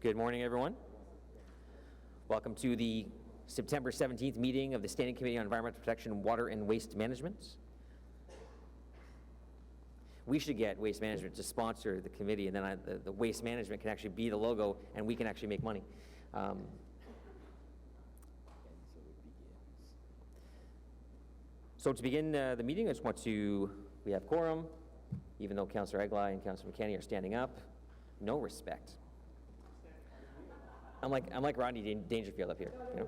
Good morning, everyone. Welcome to the September 17th meeting of the Standing Committee on Environmental Protection, Water and Waste Management. We should get Waste Management to sponsor the committee, and then the Waste Management can actually be the logo, and we can actually make money. So to begin the meeting, I just want to, we have quorum, even though Councillor Eglai and Councillor McKenney are standing up. No respect. I'm like Rodney Dangerfield up here. You know?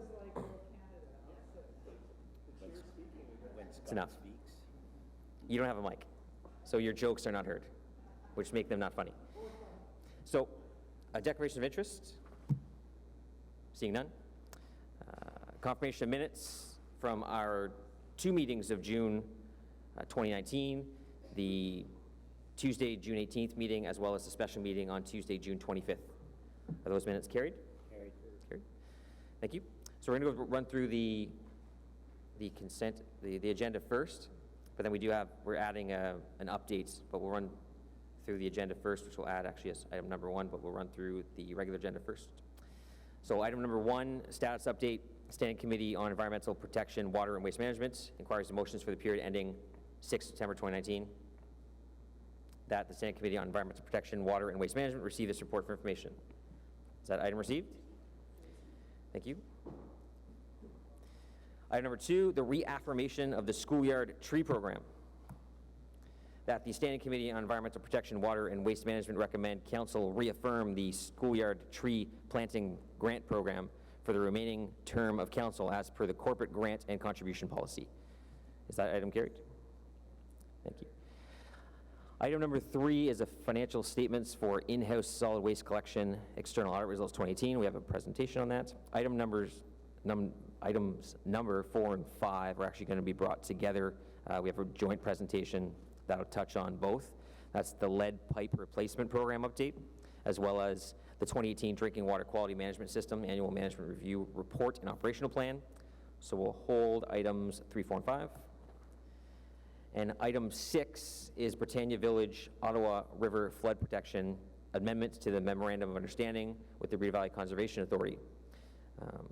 It's enough. You don't have a mic, so your jokes are not heard, which make them not funny. So, a declaration of interest. Seeing none. Confirmation of minutes from our 2 meetings of June 2019, the Tuesday, June 18th meeting, as well as the special meeting on Tuesday, June 25th. Are those minutes carried? Carried. Thank you. So we're going to go run through the consent, the agenda first, but then we're adding an update, but we'll run through the agenda first, which we'll add actually as item number 1, but we'll run through the regular agenda first. So item number 1, status update, Standing Committee on Environmental Protection, Water and Waste Management, inquiries and motions for the period ending 6 September 2019. That the Standing Committee on Environmental Protection, Water and Waste Management receive this report for information. Is that item received? Thank you. Item number 2, the reaffirmation of the schoolyard tree program. That the Standing Committee on Environmental Protection, Water and Waste Management recommend Council reaffirm the schoolyard tree planting grant program for the remaining term of Council as per the corporate grant and contribution policy. Is that item carried? Thank you. Item number 3 is a financial statements for in-house solid waste collection external audit results 2018. We have a presentation on that. Items number 4 and 5 are actually going to be brought together. We have a joint presentation that'll touch on both. That's the lead pipe replacement program update, as well as the 2018 Drinking Water Quality Management System Annual Management Review Report and Operational Plan. So we'll hold items 3, 4, and 5. And item 6 is Britannia Village Ottawa River Flood Protection Amendment to the Memorandum of Understanding with the Rideau Valley Conservation Authority.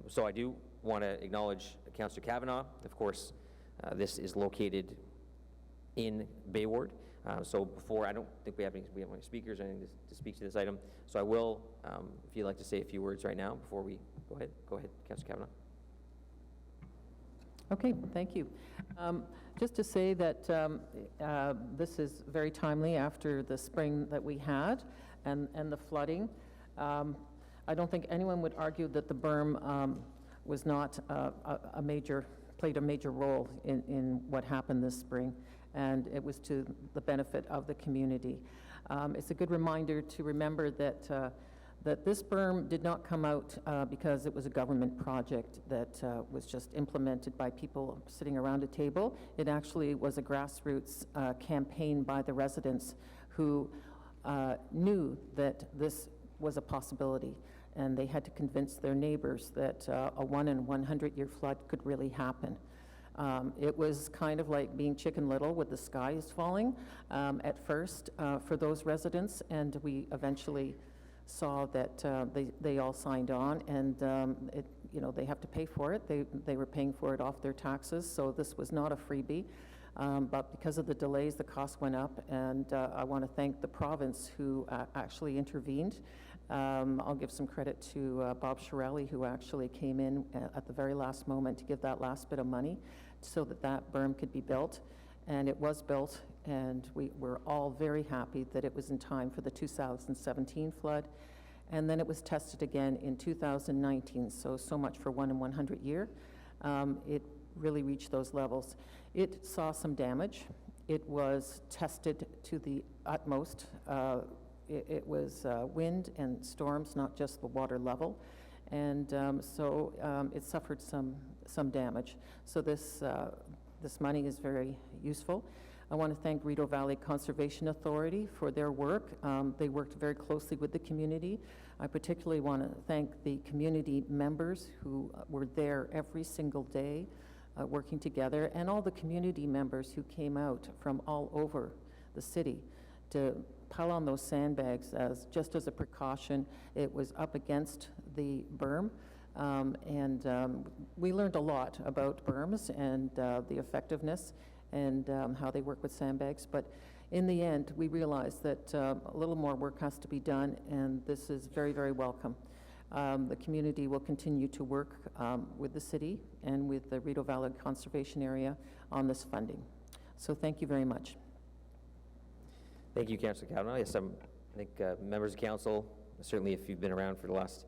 So I do want to acknowledge Councillor Kavanagh. Of course, this is located in Bay Ward. So before, I don't think we have any speakers or anything to speak to this item. So I will, if you'd like to say a few words right now before we go ahead, Councillor Kavanagh. Okay, thank you. Just to say that this is very timely after the spring that we had and the flooding. I don't think anyone would argue that the berm was not played a major role in what happened this spring, and it was to the benefit of the community. It's a good reminder to remember that that this berm did not come out because it was a government project that was just implemented by people sitting around a table. It actually was a grassroots campaign by the residents who knew that this was a possibility, and they had to convince their neighbors that a 1 in 100-year flood could really happen. It was kind of like being Chicken Little with the skies falling at first for those residents, and we eventually saw that they all signed on, and they have to pay for it. They were paying for it off their taxes, so this was not a freebie. But because of the delays, the cost went up, and I want to thank the province who actually intervened. I'll give some credit to Bob Shirelli, who actually came in at the very last moment to give that last bit of money so that berm could be built. And it was built, and we were all very happy that it was in time for the 2017 flood. And then it was tested again in 2019, so much for 1 in 100 year. It really reached those levels. It saw some damage. It was tested to the utmost. It was wind and storms, not just the water level. And so it suffered some damage. So this money is very useful. I want to thank Rideau Valley Conservation Authority for their work. They worked very closely with the community. I particularly want to thank the community members who were there every single day working together, and all the community members who came out from all over the city to pile on those sandbags just as a precaution. It was up against the berm, and we learned a lot about berms and the effectiveness and how they work with sandbags. But in the end, we realized that a little more work has to be done, and this is very, very welcome. The community will continue to work with the city and with the Rideau Valley Conservation Area on this funding. So thank you very much. Thank you, Councillor Kavanagh. Yes, I think members of council, certainly if you've been around for the last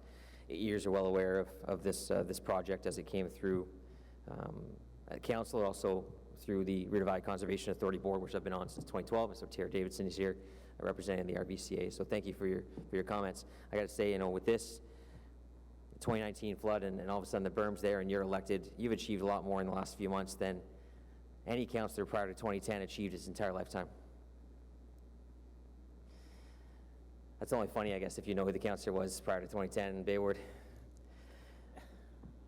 8 years, are well aware of this project as it came through at council, also through the Rideau Valley Conservation Authority Board, which I've been on since 2012. So Tara Davidson is here representing the RBCA. So thank you for your comments. I got to say, with this 2019 flood and all of a sudden the berm's there and you're elected, you've achieved a lot more in the last few months than any councillor prior to 2010 achieved his entire lifetime. That's only funny, I guess, if you know who the councillor was prior to 2010 in Bayward.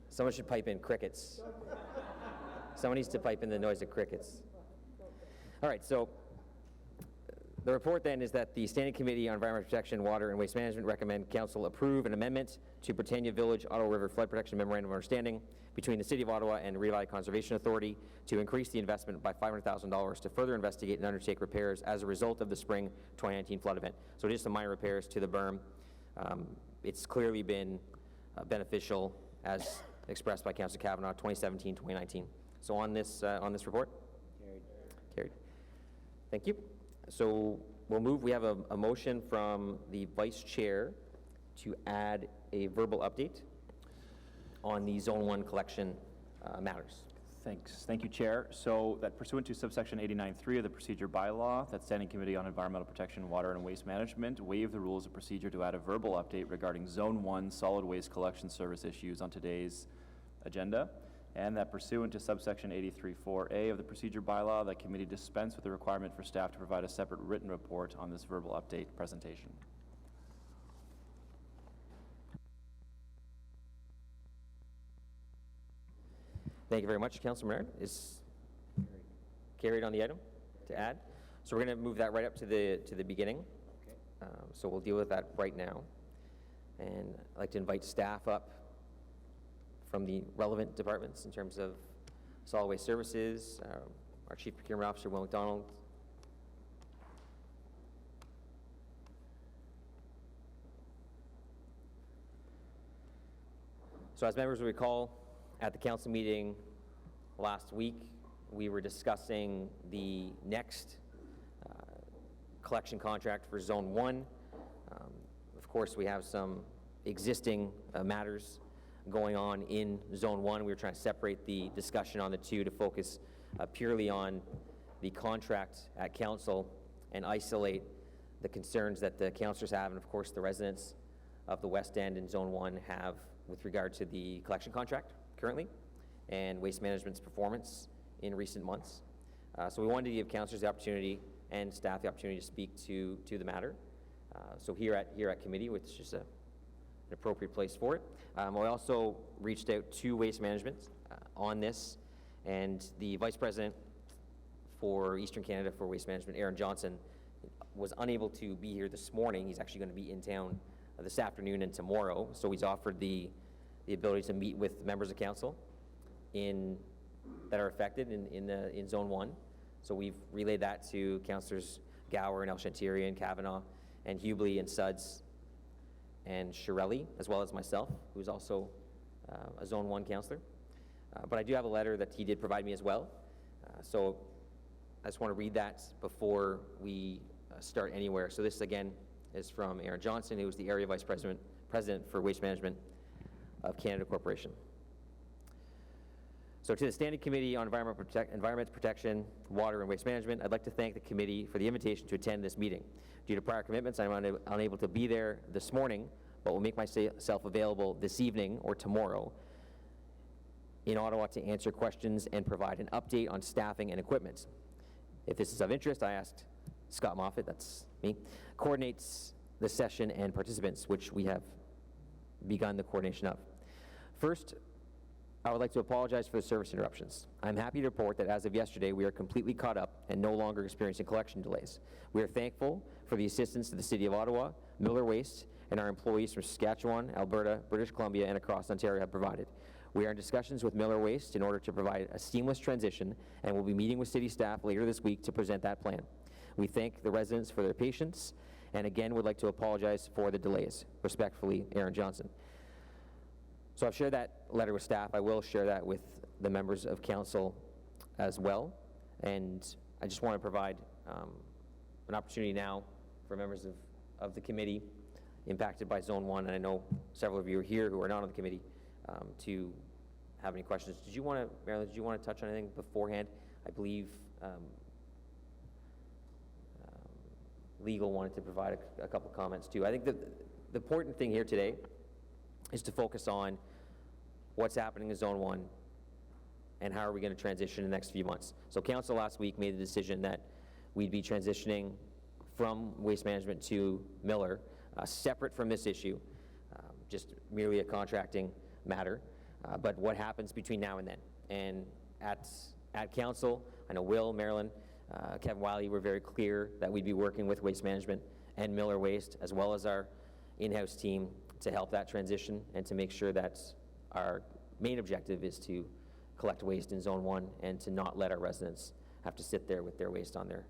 Someone should pipe in crickets. Someone needs to pipe in the noise of crickets. All right, so the report then is that the Standing Committee on Environmental Protection, Water and Waste Management recommend Council approve an amendment to Britannia Village Ottawa River Flood Protection Memorandum of Understanding between the City of Ottawa and Rideau Valley Conservation Authority to increase the investment by $500,000 to further investigate and undertake repairs as a result of the spring 2019 flood event. So just some minor repairs to the berm. It's clearly been beneficial, as expressed by Councillor Kavanagh, 2017-2019. So on this report? Carried. Thank you. So we'll move. We have a motion from the Vice Chair to add a verbal update on the Zone 1 collection matters. Thanks. Thank you, Chair. So that pursuant to subsection 89.3 of the procedure bylaw, that Standing Committee on Environmental Protection, Water and Waste Management waive the rules of procedure to add a verbal update regarding Zone 1 solid waste collection service issues on today's agenda. And that pursuant to subsection 83.4A of the procedure bylaw, that committee dispense with the requirement for staff to provide a separate written report on this verbal update presentation. Thank you very much, Councillor Menard. Is carried on the item to add. So we're going to move that right up to the beginning. Okay. So we'll deal with that right now. And I'd like to invite staff up from the relevant departments in terms of solid waste services, our Chief Procurement Officer, Will McDonald. So as members will recall, at the council meeting last week, we were discussing the next collection contract for Zone 1. Of course, we have some existing matters going on in Zone 1. We were trying to separate the discussion on the two to focus purely on the contract at council and isolate the concerns that the councillors have and, of course, the residents of the West End in Zone 1 have with regard to the collection contract currently and Waste Management's performance in recent months. So we wanted to give councillors the opportunity and staff the opportunity to speak to the matter. So here at committee, which is an appropriate place for it. We also reached out to Waste Management on this, and the Vice President for Eastern Canada for Waste Management, Aaron Johnson, was unable to be here this morning. He's actually going to be in town this afternoon and tomorrow, so he's offered the ability to meet with members of council that are affected in Zone 1. So we've relayed that to Councillors Gower and El Chantieri and Kavanagh and Hubley and Suds and Shirelli, as well as myself, who's also a Zone 1 councillor. But I do have a letter that he did provide me as well. So I just want to read that before we start anywhere. So this, again, is from Aaron Johnson, who is the Area Vice President for Waste Management of Canada Corporation. So to the Standing Committee on Environment Protection, Water and Waste Management, I'd like to thank the committee for the invitation to attend this meeting. Due to prior commitments, I'm unable to be there this morning, but will make myself available this evening or tomorrow in Ottawa to answer questions and provide an update on staffing and equipment. If this is of interest, I asked Scott Moffat, that's me, coordinates the session and participants, which we have begun the coordination of. First, I would like to apologize for the service interruptions. I'm happy to report that as of yesterday, we are completely caught up and no longer experiencing collection delays. We are thankful for the assistance that the City of Ottawa, Miller Waste, and our employees from Saskatchewan, Alberta, British Columbia, and across Ontario have provided. We are in discussions with Miller Waste in order to provide a seamless transition, and will be meeting with city staff later this week to present that plan. We thank the residents for their patience, and again would like to apologize for the delays. Respectfully, Aaron Johnson. So I've shared that letter with staff. I will share that with the members of council as well, and I just want to provide an opportunity now for members of the committee impacted by Zone 1, and I know several of you are here who are not on the committee, to have any questions. Did you want to, Marilyn, did you want to touch on anything beforehand? I believe legal wanted to provide a couple comments too. I think the important thing here today is to focus on what's happening in Zone 1 and how are we going to transition in the next few months. So council last week made the decision that we'd be transitioning from waste management to Miller, separate from this issue, just merely a contracting matter, but what happens between now and then. And at council, I know Will, Marilyn, Kevin Wiley were very clear that we'd be working with Waste Management and Miller Waste, as well as our in-house team, to help that transition and to make sure that our main objective is to collect waste in Zone 1 and to not let our residents have to sit there with their waste on the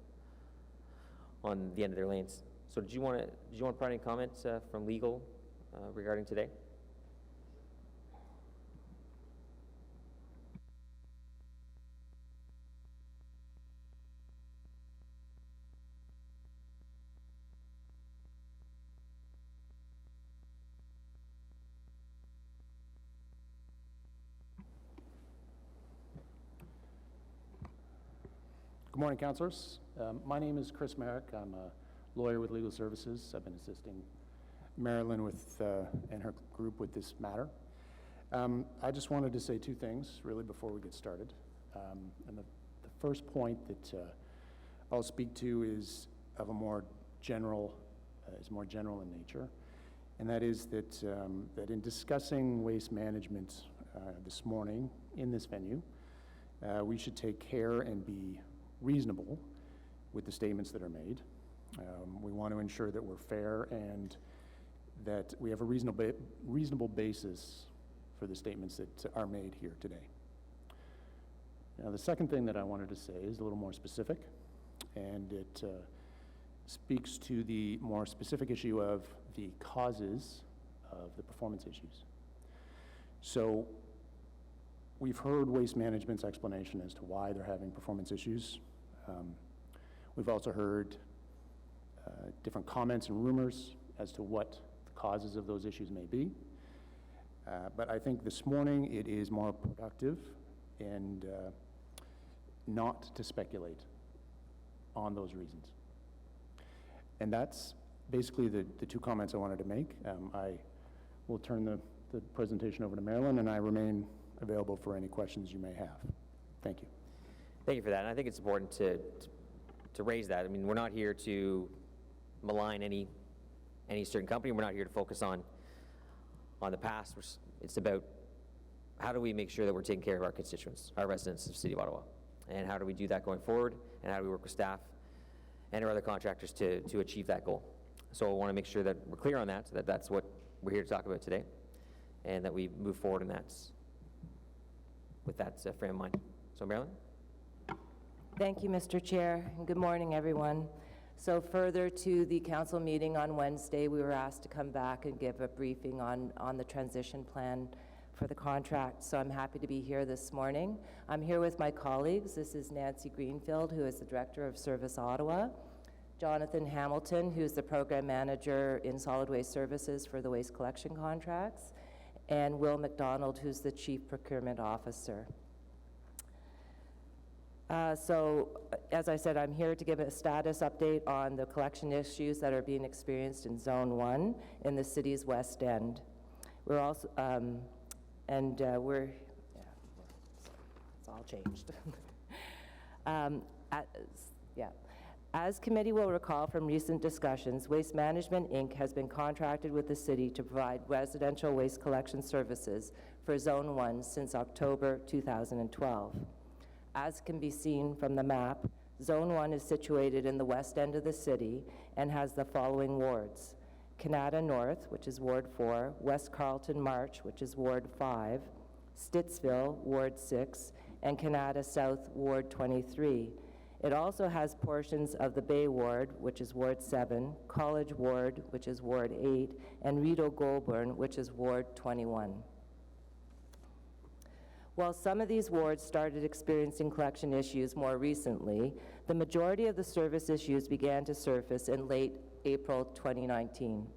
end of their lanes. So did you want to provide any comments from legal regarding today? Good morning, councillors. My name is Chris Merrick. I'm a lawyer with Legal Services. I've been assisting Marilyn and her group with this matter. I just wanted to say two things, really, before we get started. And the first point that I'll speak to is of a more general, in nature, and that is that in discussing waste management this morning in this venue, we should take care and be reasonable with the statements that are made. We want to ensure that we're fair and that we have a reasonable basis for the statements that are made here today. Now, the second thing that I wanted to say is a little more specific, and it speaks to the more specific issue of the causes of the performance issues. So we've heard Waste Management's explanation as to why they're having performance issues. We've also heard different comments and rumors as to what the causes of those issues may be. But I think this morning it is more productive and not to speculate on those reasons. And that's basically the two comments I wanted to make. I will turn the presentation over to Marilyn, and I remain available for any questions you may have. Thank you. Thank you for that. And I think it's important to raise that. I mean, we're not here to malign any certain company. We're not here to focus on the past. It's about how do we make sure that we're taking care of our constituents, our residents of the City of Ottawa, and how do we do that going forward, and how do we work with staff and our other contractors to achieve that goal. So I want to make sure that we're clear on that, so that's what we're here to talk about today, and that we move forward in that with that frame of mind. So Marilyn? Thank you, Mr. Chair, and good morning, everyone. So further to the council meeting on Wednesday, we were asked to come back and give a briefing on the transition plan for the contract. So I'm happy to be here this morning. I'm here with my colleagues. This is Nancy Greenfield, who is the Director of Service Ottawa, Jonathan Hamilton, who's the Program Manager in Solid Waste Services for the waste collection contracts, and Will McDonald, who's the Chief Procurement Officer. So, as I said, I'm here to give a status update on the collection issues that are being experienced in Zone 1 in the city's West End. We're also, it's all changed. As committee will recall from recent discussions, Waste Management, Inc. has been contracted with the city to provide residential waste collection services for Zone 1 since October 2012. As can be seen from the map, Zone 1 is situated in the west end of the city and has the following wards: Canada North, which is Ward 4, West Carleton March, which is Ward 5, Stittsville, Ward 6, and Canada South, Ward 23. It also has portions of the Bay Ward, which is Ward 7, College Ward, which is Ward 8, and Rideau Goulburn, which is Ward 21. While some of these wards started experiencing collection issues more recently, the majority of the service issues began to surface in late April 2019.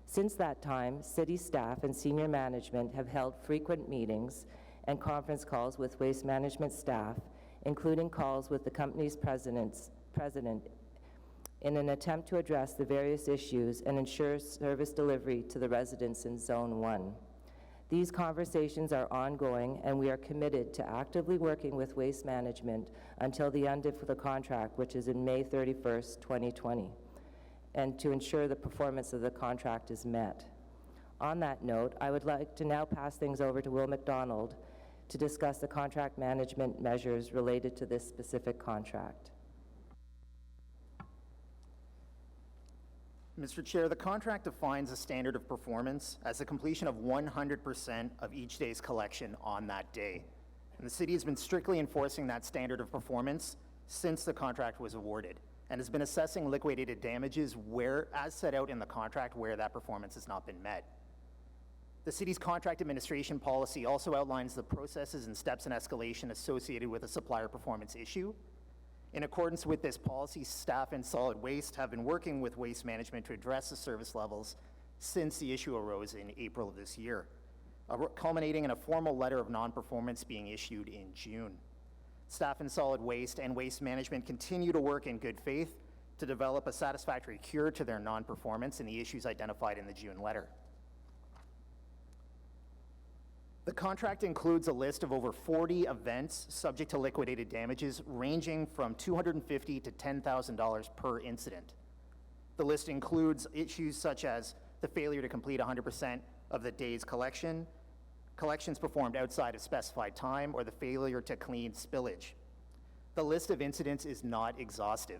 Since that time, city staff and senior management have held frequent meetings and conference calls with waste management staff, including calls with the company's president, in an attempt to address the various issues and ensure service delivery to the residents in Zone 1. These conversations are ongoing, and we are committed to actively working with waste management until the end of the contract, which is in May 31st, 2020, and to ensure the performance of the contract is met. On that note, I would like to now pass things over to Will McDonald to discuss the contract management measures related to this specific contract. Mr. Chair, the contract defines a standard of performance as the completion of 100% of each day's collection on that day. And the city has been strictly enforcing that standard of performance since the contract was awarded and has been assessing liquidated damages where, as set out in the contract, where that performance has not been met. The city's contract administration policy also outlines the processes and steps in escalation associated with a supplier performance issue. In accordance with this policy, staff in solid waste have been working with waste management to address the service levels since the issue arose in April of this year, culminating in a formal letter of non-performance being issued in June. Staff in solid waste and waste management continue to work in good faith to develop a satisfactory cure to their non-performance and the issues identified in the June letter. The contract includes a list of over 40 events subject to liquidated damages ranging from $250 to $10,000 per incident. The list includes issues such as the failure to complete 100% of the day's collections performed outside of specified time, or the failure to clean spillage. The list of incidents is not exhaustive.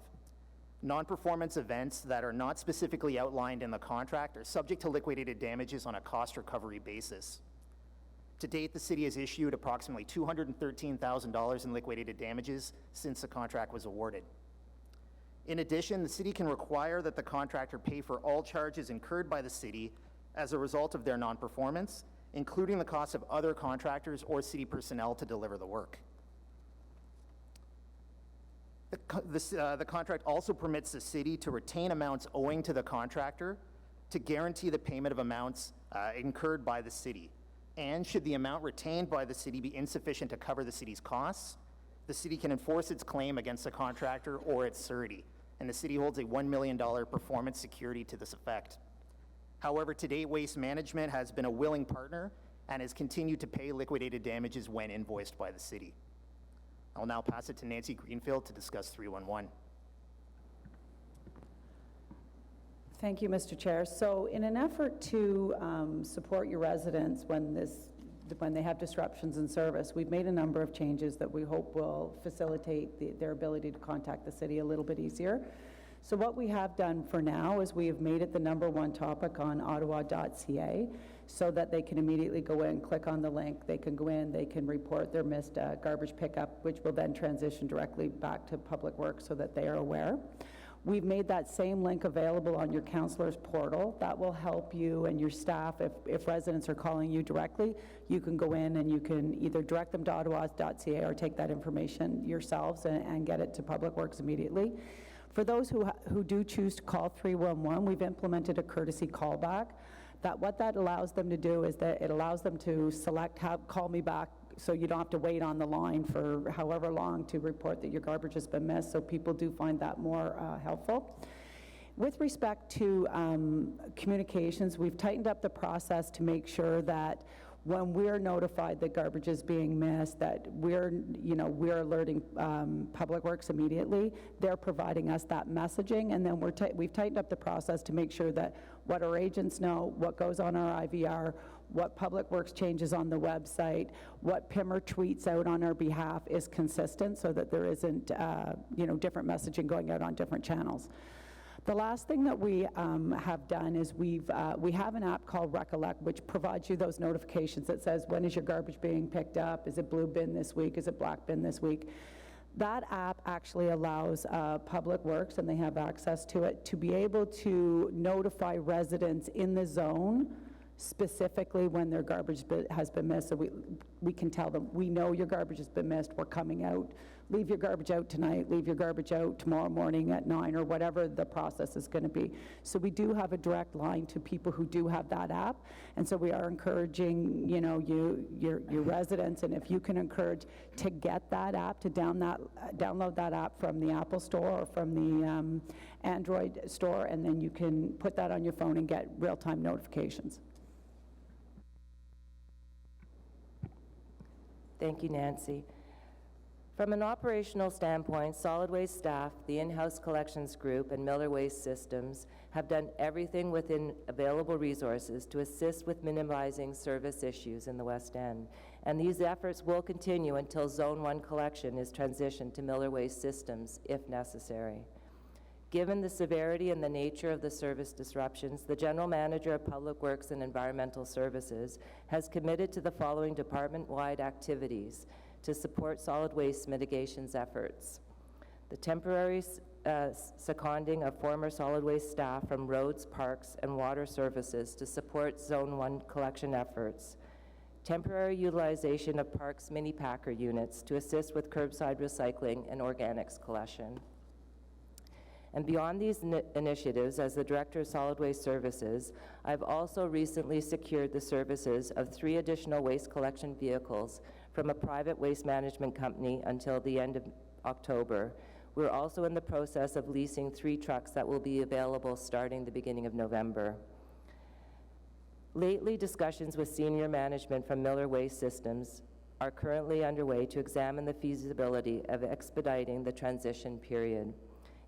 Non-performance events that are not specifically outlined in the contract are subject to liquidated damages on a cost recovery basis. To date, the city has issued approximately $213,000 in liquidated damages since the contract was awarded. In addition, the city can require that the contractor pay for all charges incurred by the city as a result of their non-performance, including the cost of other contractors or city personnel to deliver the work. The contract also permits the city to retain amounts owing to the contractor to guarantee the payment of amounts incurred by the city. And should the amount retained by the city be insufficient to cover the city's costs, the city can enforce its claim against the contractor or its surety, and the city holds a $1 million performance security to this effect. However, to date, Waste Management has been a willing partner and has continued to pay liquidated damages when invoiced by the city. I'll now pass it to Nancy Greenfield to discuss 311. Thank you, Mr. Chair. So in an effort to support your residents when they have disruptions in service, we've made a number of changes that we hope will facilitate their ability to contact the city a little bit easier. So what we have done for now is we have made it the #1 topic on ottawa.ca so that they can immediately go in, click on the link, they can go in, they can report their missed garbage pickup, which will then transition directly back to Public Works so that they are aware. We've made that same link available on your councillor's portal. That will help you and your staff. If residents are calling you directly, you can go in and you can either direct them to ottawa.ca or take that information yourselves and get it to Public Works immediately. For those who do choose to call 311, we've implemented a courtesy callback. What that allows them to do is that it allows them to select call me back, so you don't have to wait on the line for however long to report that your garbage has been missed, so people do find that more helpful. With respect to communications, we've tightened up the process to make sure that when we're notified that garbage is being missed, that we're alerting Public Works immediately. They're providing us that messaging, and then we've tightened up the process to make sure that what our agents know, what goes on our IVR, what Public Works changes on the website, what Pimmer tweets out on our behalf is consistent so that there isn't, different messaging going out on different channels. The last thing that we have done is we have an app called Recollect, which provides you those notifications that says, when is your garbage being picked up? Is it blue bin this week? Is it black bin this week? That app actually allows Public Works, and they have access to it, to be able to notify residents in the zone specifically when their garbage has been missed. So we can tell them, we know your garbage has been missed, we're coming out. Leave your garbage out tonight, leave your garbage out tomorrow morning at 9, or whatever the process is going to be. So we do have a direct line to people who do have that app, and so we are encouraging, your residents, and if you can encourage to get that app, to download that app from the Apple Store or from the Android store, and then you can put that on your phone and get real-time notifications. Thank you, Nancy. From an operational standpoint, solid waste staff, the in-house collections group, and Miller Waste Systems have done everything within available resources to assist with minimizing service issues in the West End. And these efforts will continue until Zone 1 collection is transitioned to Miller Waste Systems, if necessary. Given the severity and the nature of the service disruptions, the General Manager of Public Works and Environmental Services has committed to the following department-wide activities to support solid waste mitigations efforts: the temporary seconding of former solid waste staff from roads, parks, and water services to support Zone 1 collection efforts, temporary utilization of parks mini packer units to assist with curbside recycling and organics collection. And beyond these initiatives, as the Director of Solid Waste Services, I've also recently secured the services of 3 additional waste collection vehicles from a private waste management company until the end of October. We're also in the process of leasing 3 trucks that will be available starting the beginning of November. Lately, discussions with senior management from Miller Waste Systems are currently underway to examine the feasibility of expediting the transition period.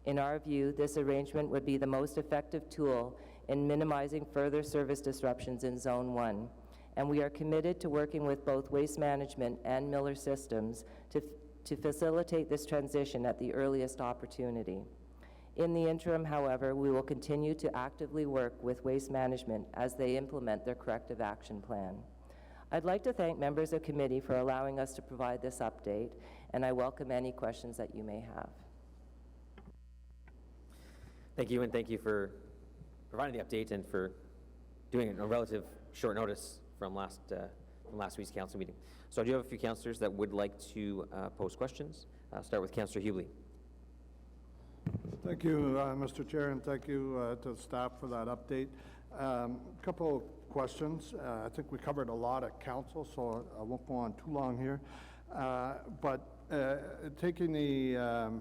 In our view, this arrangement would be the most effective tool in minimizing further service disruptions in Zone 1. And we are committed to working with both Waste Management and Miller Systems to facilitate this transition at the earliest opportunity. In the interim, however, we will continue to actively work with Waste Management as they implement their corrective action plan. I'd like to thank members of committee for allowing us to provide this update, and I welcome any questions that you may have. Thank you, and thank you for providing the update and for doing it on relative short notice from last week's council meeting. So I do have a few councillors that would like to pose questions. I'll start with Councillor Hubely. Thank you, Mr. Chair, and thank you to the staff for that update. A couple of questions. I think we covered a lot at council, so I won't go on too long here. But taking the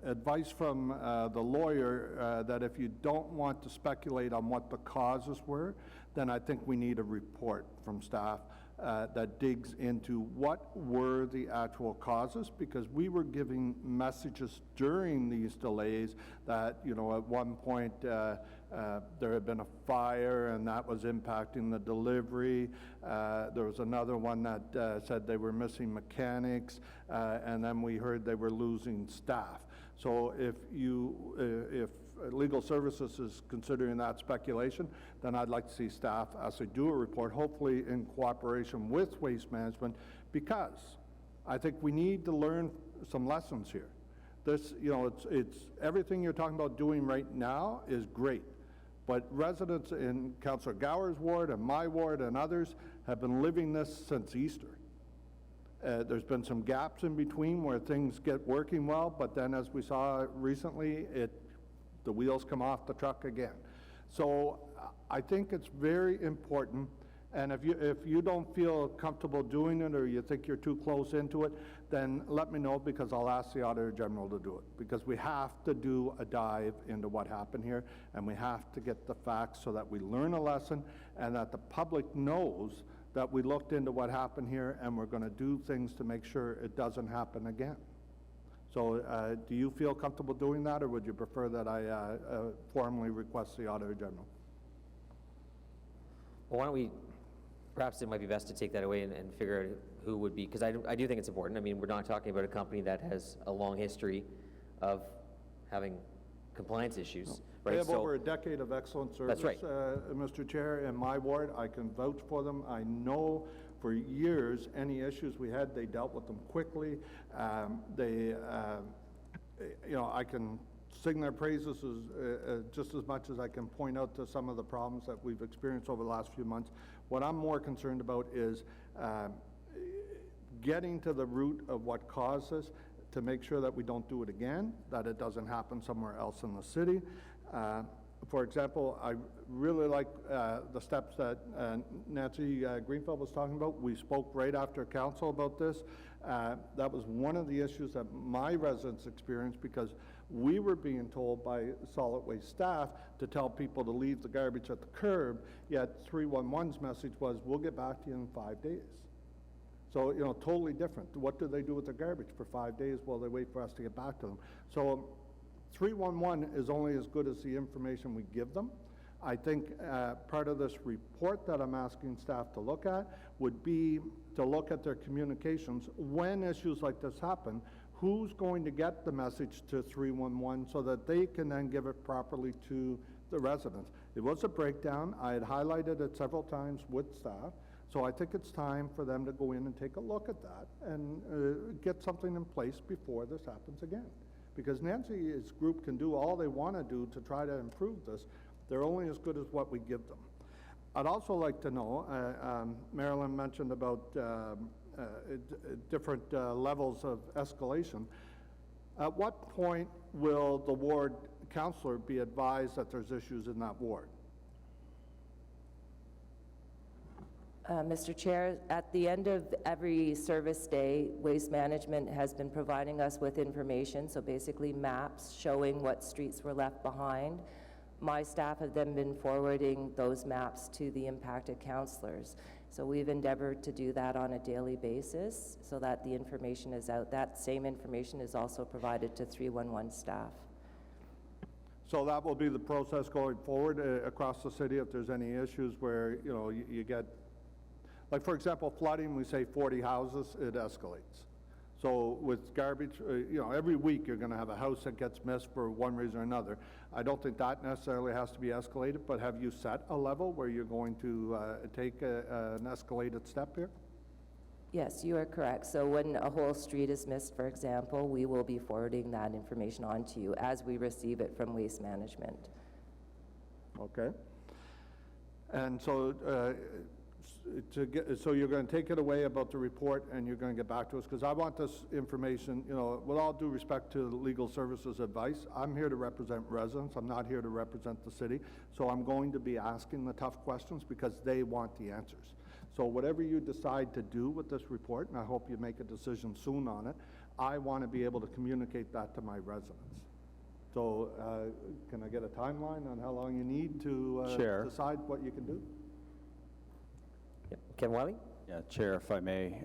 advice from the lawyer that if you don't want to speculate on what the causes were, then I think we need a report from staff that digs into what were the actual causes, because we were giving messages during these delays that, at one point there had been a fire and that was impacting the delivery. There was another one that said they were missing mechanics, and then we heard they were losing staff. So if Legal Services is considering that speculation, then I'd like to see staff actually do a report, hopefully in cooperation with Waste Management, because I think we need to learn some lessons here. This, it's everything you're talking about doing right now is great, but residents in Councillor Gower's ward and my ward and others have been living this since Easter. There's been some gaps in between where things get working well, but then as we saw recently, the wheels come off the truck again. So I think it's very important, and if you don't feel comfortable doing it or you think you're too close into it, then let me know, because I'll ask the Auditor General to do it, because we have to do a dive into what happened here, and we have to get the facts so that we learn a lesson and that the public knows that we looked into what happened here and we're going to do things to make sure it doesn't happen again. So do you feel comfortable doing that, or would you prefer that I formally request the Auditor General? Well, why don't we, perhaps it might be best to take that away and figure out who would be, because I do think it's important. I mean, we're not talking about a company that has a long history of having compliance issues, right? They have So- over a decade of excellent service. That's right. Mr. Chair, in my ward, I can vouch for them. I know for years, any issues we had, they dealt with them quickly. I can sing their praises just as much as I can point out to some of the problems that we've experienced over the last few months. What I'm more concerned about is getting to the root of what caused this, to make sure that we don't do it again, that it doesn't happen somewhere else in the city. For example, I really like the steps that Nancy Greenfield was talking about. We spoke right after council about this. That was one of the issues that my residents experienced, because we were being told by solid waste staff to tell people to leave the garbage at the curb, yet 311's message was, we'll get back to you in 5 days. So, totally different. What do they do with their garbage for 5 days while they wait for us to get back to them? So 311 is only as good as the information we give them. I think part of this report that I'm asking staff to look at would be to look at their communications when issues like this happen. Who's going to get the message to 311 so that they can then give it properly to the residents? It was a breakdown. I had highlighted it several times with staff. So I think it's time for them to go in and take a look at that and get something in place before this happens again. Because Nancy's group can do all they want to do to try to improve this. They're only as good as what we give them. I'd also like to know, Marilyn mentioned about different levels of escalation. At what point will the ward councillor be advised that there's issues in that ward? Mr. Chair, at the end of every service day, Waste Management has been providing us with information, so basically maps showing what streets were left behind. My staff have then been forwarding those maps to the impacted councillors. So we've endeavored to do that on a daily basis so that the information is out. That same information is also provided to 311 staff. So that will be the process going forward across the city if there's any issues where, you get, like for example, flooding, we say 40 houses, it escalates. So with garbage, every week you're going to have a house that gets missed for one reason or another. I don't think that necessarily has to be escalated, but have you set a level where you're going to take an escalated step here? Yes, you are correct. So when a whole street is missed, for example, we will be forwarding that information on to you as we receive it from Waste Management. Okay. And so, so you're going to take it away about the report and you're going to get back to us, because I want this information, with all due respect to legal services advice, I'm here to represent residents, I'm not here to represent the city, so I'm going to be asking the tough questions because they want the answers. So whatever you decide to do with this report, and I hope you make a decision soon on it, I want to be able to communicate that to my residents. So can I get a timeline on how long you need to decide what you can do? Yep. Kevin Wiley? Yeah, Chair, if I may,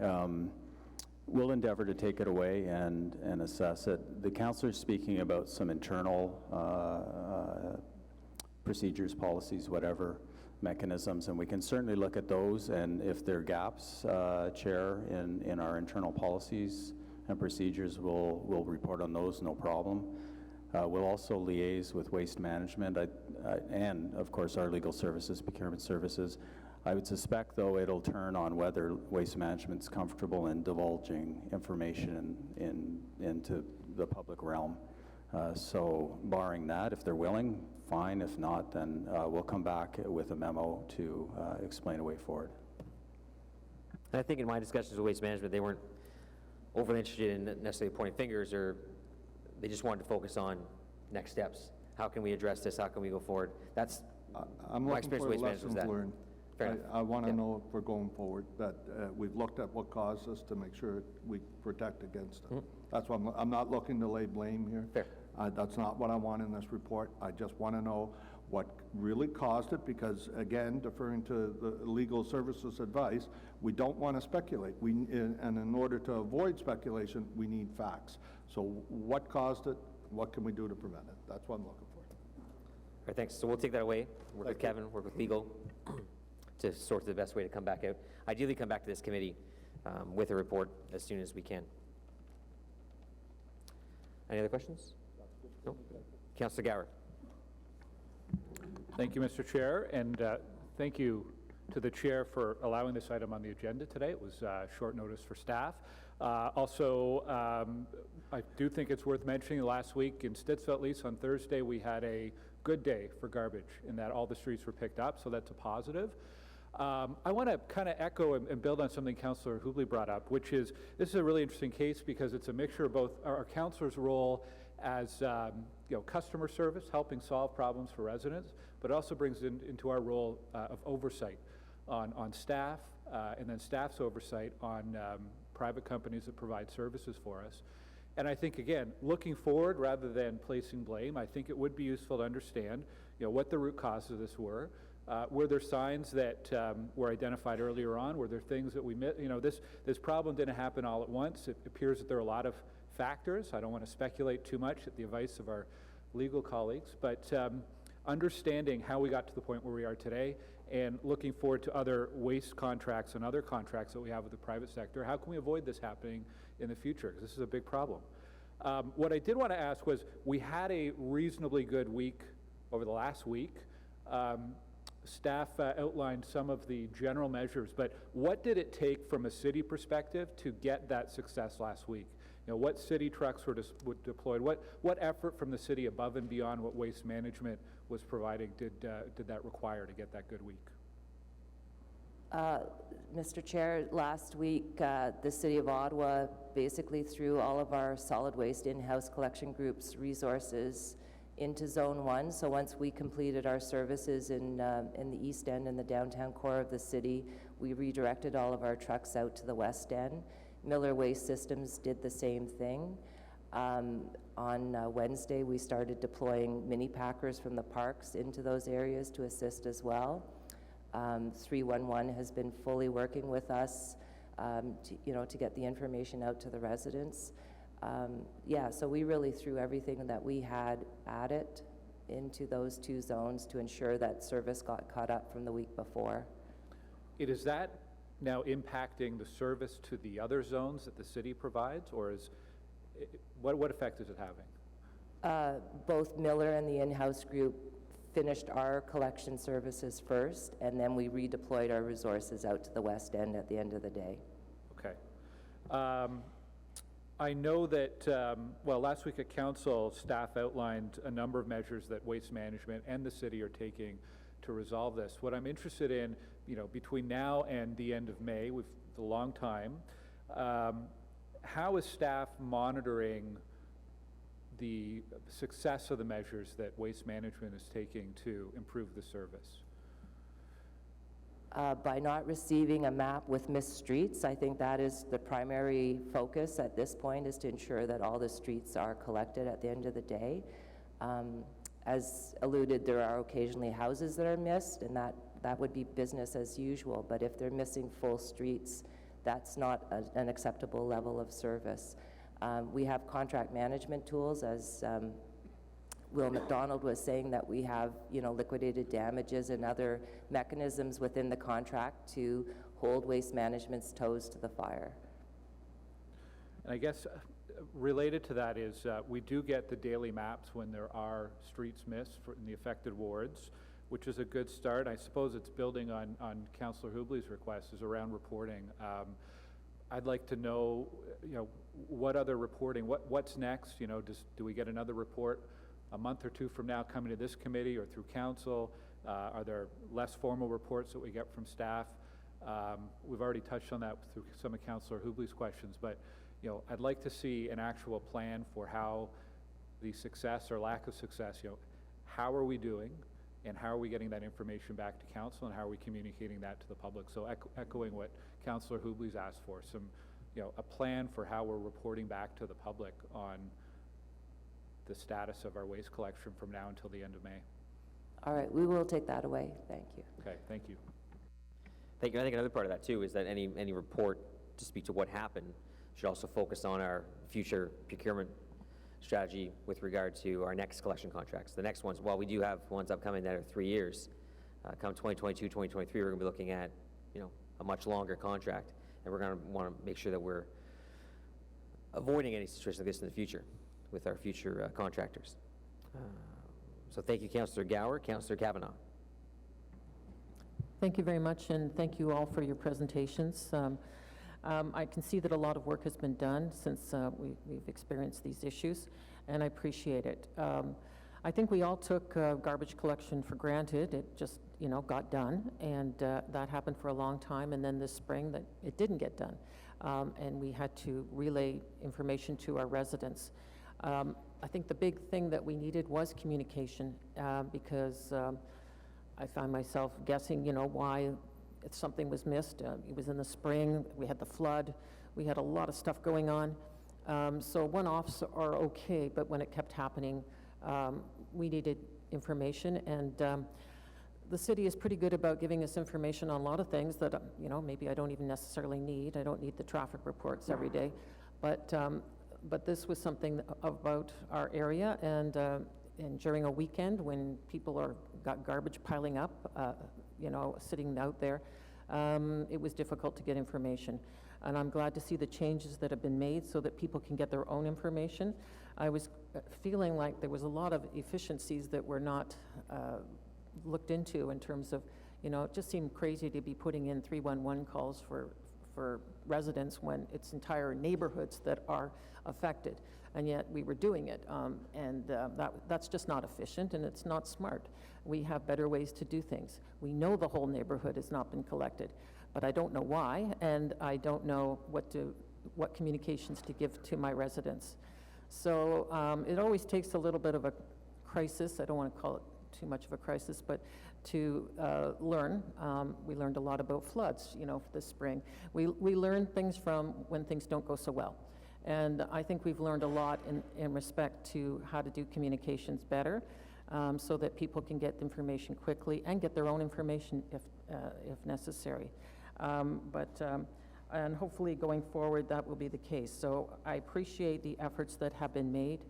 we'll endeavor to take it away and assess it. The councillor's speaking about some internal procedures, policies, whatever, mechanisms, and we can certainly look at those, and if there are gaps, Chair, in our internal policies and procedures, we'll report on those, no problem. We'll also liaise with Waste Management and, of course, our legal services, procurement services. I would suspect, though, it'll turn on whether Waste Management's comfortable in divulging information into the public realm. So barring that, if they're willing, fine. If not, then we'll come back with a memo to explain a way forward. And I think in my discussions with Waste Management, they weren't overly interested in necessarily pointing fingers, or they just wanted to focus on next steps. How can we address this? How can we go forward? That's I'm my looking experience for with Waste Management was lessons that. learned. Fair enough. I want to Yeah. know if we're going forward, that we've looked at what caused us to make sure we protect against it. That's what I'm not looking to lay blame here. Fair. That's not what I want in this report. I just want to know what really caused it, because again, deferring to the legal services advice, we don't want to speculate. And in order to avoid speculation, we need facts. So what caused it? What can we do to prevent it? That's what I'm looking for. All right, thanks. So we'll take that away, work with Kevin, work with legal. to sort the best way to come back out. Ideally, come back to this committee with a report as soon as we can. Any other questions? No? Councillor Gower. Thank you, Mr. Chair, and thank you to the chair for allowing this item on the agenda today. It was short notice for staff. I do think it's worth mentioning last week in Stittsville, at least on Thursday, we had a good day for garbage in that all the streets were picked up, so that's a positive. I want to kind of echo and build on something Councillor Hubley brought up, which is this is a really interesting case because it's a mixture of both our councillor's role as customer service, helping solve problems for residents, but it also brings into our role of oversight on staff and then staff's oversight on private companies that provide services for us. And I think, again, looking forward rather than placing blame, I think it would be useful to understand what the root causes of this were. Were there signs that were identified earlier on? Were there things that we missed? This problem didn't happen all at once. It appears that there are a lot of factors. I don't want to speculate too much at the advice of our legal colleagues, but understanding how we got to the point where we are today and looking forward to other waste contracts and other contracts that we have with the private sector, how can we avoid this happening in the future? Because this is a big problem. What I did want to ask was, we had a reasonably good week over the last week. Staff outlined some of the general measures, but what did it take from a city perspective to get that success last week? What city trucks were deployed? What effort from the city above and beyond what Waste Management was providing did that require to get that good week? Mr. Chair, last week, the City of Ottawa, basically through all of our solid waste in-house collection groups resources into Zone 1. So once we completed our services in the East End and the downtown core of the city, we redirected all of our trucks out to the West End. Miller Waste Systems did the same thing. On Wednesday, we started deploying mini packers from the parks into those areas to assist as well. 311 has been fully working with us to get the information out to the residents. So we really threw everything that we had at it into those two zones to ensure that service got caught up from the week before. Is that now impacting the service to the other zones that the city provides, or what effect is it having? Both Miller and the in-house group finished our collection services first, and then we redeployed our resources out to the West End at the end of the day. Okay. I know that, last week at council, staff outlined a number of measures that Waste Management and the city are taking to resolve this. What I'm interested in, between now and the end of May, with the long time, how is staff monitoring the success of the measures that Waste Management is taking to improve the service? By not receiving a map with missed streets, I think that is the primary focus at this point, is to ensure that all the streets are collected at the end of the day. As alluded, there are occasionally houses that are missed, and that would be business as usual, but if they're missing full streets, that's not an acceptable level of service. We have contract management tools, as Will McDonald was saying, that we have liquidated damages and other mechanisms within the contract to hold Waste Management's toes to the fire. And I guess related to that is we do get the daily maps when there are streets missed in the affected wards, which is a good start. I suppose it's building on Councillor Hubley's request is around reporting. I'd like to know, what other reporting, what's next? Do we get another report a month or two from now coming to this committee or through council? Are there less formal reports that we get from staff? We've already touched on that through some of Councillor Hubley's questions, but I'd like to see an actual plan for how the success or lack of success, how are we doing, and how are we getting that information back to council, and how are we communicating that to the public? So echoing what Councillor Hubley's asked for, a plan for how we're reporting back to the public on the status of our waste collection from now until the end of May. All right, we will take that away. Thank you. Okay, thank you. Thank you. I think another part of that too is that any report to speak to what happened should also focus on our future procurement strategy with regard to our next collection contracts. The next ones, while we do have ones upcoming that are 3 years, come 2022, 2023, we're going to be looking at, a much longer contract, and we're going to want to make sure that we're avoiding any situation like this in the future with our future contractors. So thank you, Councillor Gower. Councillor Kavanaugh. Thank you very much, and thank you all for your presentations. I can see that a lot of work has been done since we've experienced these issues, and I appreciate it. I think we all took garbage collection for granted. It just, got done, and that happened for a long time, and then this spring that it didn't get done, and we had to relay information to our residents. I think the big thing that we needed was communication, because I found myself guessing, why if something was missed. It was in the spring, we had the flood, we had a lot of stuff going on. So one-offs are okay, but when it kept happening, we needed information, and the city is pretty good about giving us information on a lot of things that, maybe I don't even necessarily need. I don't need the traffic reports every day, but this was something about our area, and during a weekend when people got garbage piling up, sitting out there, it was difficult to get information. And I'm glad to see the changes that have been made so that people can get their own information. I was feeling like there was a lot of efficiencies that were not looked into in terms of, it just seemed crazy to be putting in 311 calls for residents when it's entire neighborhoods that are affected, and yet we were doing it, and that's just not efficient, and it's not smart. We have better ways to do things. We know the whole neighborhood has not been collected, but I don't know why, and I don't know what communications to give to my residents. So it always takes a little bit of a crisis. I don't want to call it too much of a crisis, but to learn. We learned a lot about floods, this spring. We learned things from when things don't go so well. And I think we've learned a lot in respect to how to do communications better, so that people can get information quickly and get their own information if necessary. And hopefully going forward that will be the case. So I appreciate the efforts that have been made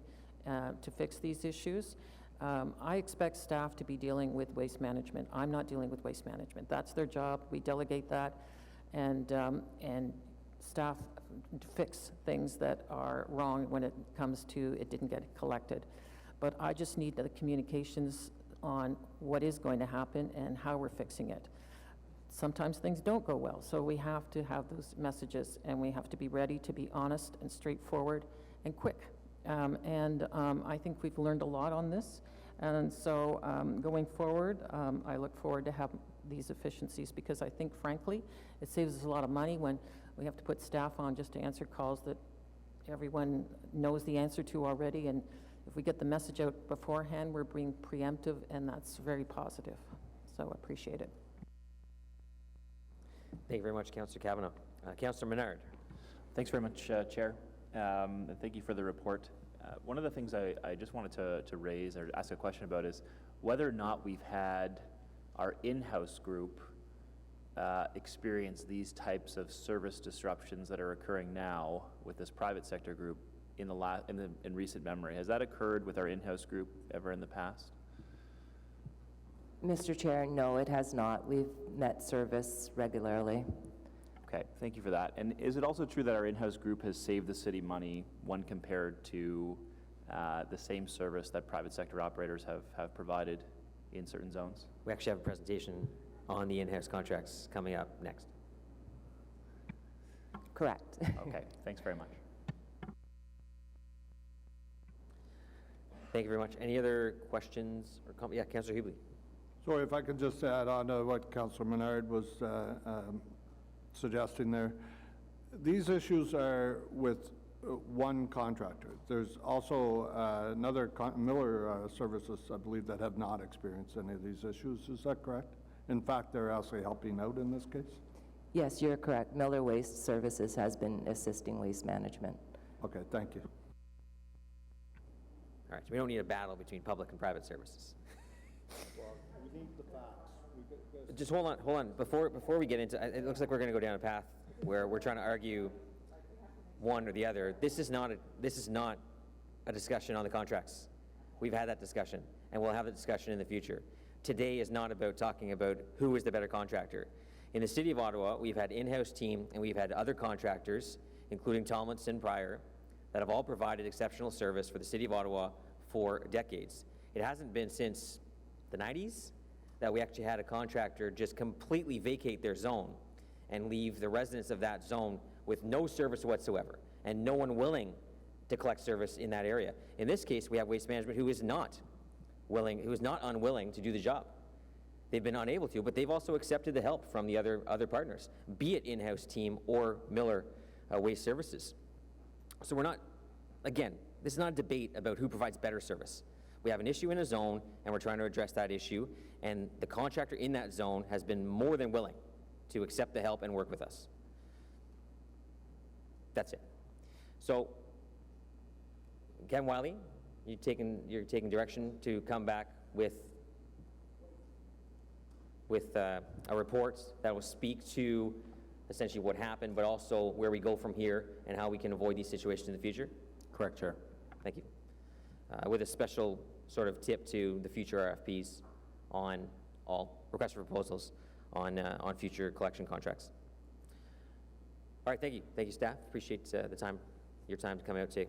to fix these issues. I expect staff to be dealing with waste management. I'm not dealing with waste management. That's their job. We delegate that, and staff fix things that are wrong when it comes to it didn't get collected. But I just need the communications on what is going to happen and how we're fixing it. Sometimes things don't go well, so we have to have those messages, and we have to be ready to be honest and straightforward and quick. I think we've learned a lot on this, and so going forward, I look forward to have these efficiencies, because I think, frankly, it saves us a lot of money when we have to put staff on just to answer calls that everyone knows the answer to already, and if we get the message out beforehand, we're being preemptive, and that's very positive. So I appreciate it. Thank you very much, Councillor Kavanaugh. Councillor Menard. Thanks very much, Chair. And thank you for the report. One of the things I just wanted to raise or ask a question about is whether or not we've had our in-house group experience these types of service disruptions that are occurring now with this private sector group in recent memory. Has that occurred with our in-house group ever in the past? Mr. Chair, no, it has not. We've met service regularly. Okay, thank you for that. And is it also true that our in-house group has saved the city money when compared to the same service that private sector operators have provided in certain zones? We actually have a presentation on the in-house contracts coming up next. Correct. Okay, thanks very much. Thank you very much. Any other questions or comments? Yeah, Councillor Hubley. So if I could just add on to what Councillor Menard was suggesting there. These issues are with one contractor. There's also another Miller Services, I believe, that have not experienced any of these issues. Is that correct? In fact, they're actually helping out in this case? Yes, you're correct. Miller Waste Services has been assisting waste management. Okay, thank you. All right, so we don't need a battle between public and private services. Well, we need the facts. Just hold on. Before we get into it, looks like we're going to go down a path where we're trying to argue one or the other. This is not a discussion on the contracts. We've had that discussion, and we'll have a discussion in the future. today is not about talking about who is the better contractor. In the City of Ottawa, we've had in-house team and we've had other contractors, including Tomlinson prior, that have all provided exceptional service for the City of Ottawa for decades. It hasn't been since the 90s that we actually had a contractor just completely vacate their zone and leave the residents of that zone with no service whatsoever and no one willing to collect service in that area. In this case, we have Waste Management who is not unwilling to do the job. They've been unable to, but they've also accepted the help from the other partners, be it in-house team or Miller Waste Services. So we're not, again, this is not a debate about who provides better service. We have an issue in a zone, and we're trying to address that issue, and the contractor in that zone has been more than willing to accept the help and work with us. That's it. So, Ken Wiley, you're taking direction to come back with a report that will speak to essentially what happened, but also where we go from here and how we can avoid these situations in the future? Correct, Chair. Thank you. With a special sort of tip to the future RFPs on all requests for proposals on future collection contracts. All right, thank you. Thank you, staff. Appreciate your time to come out today.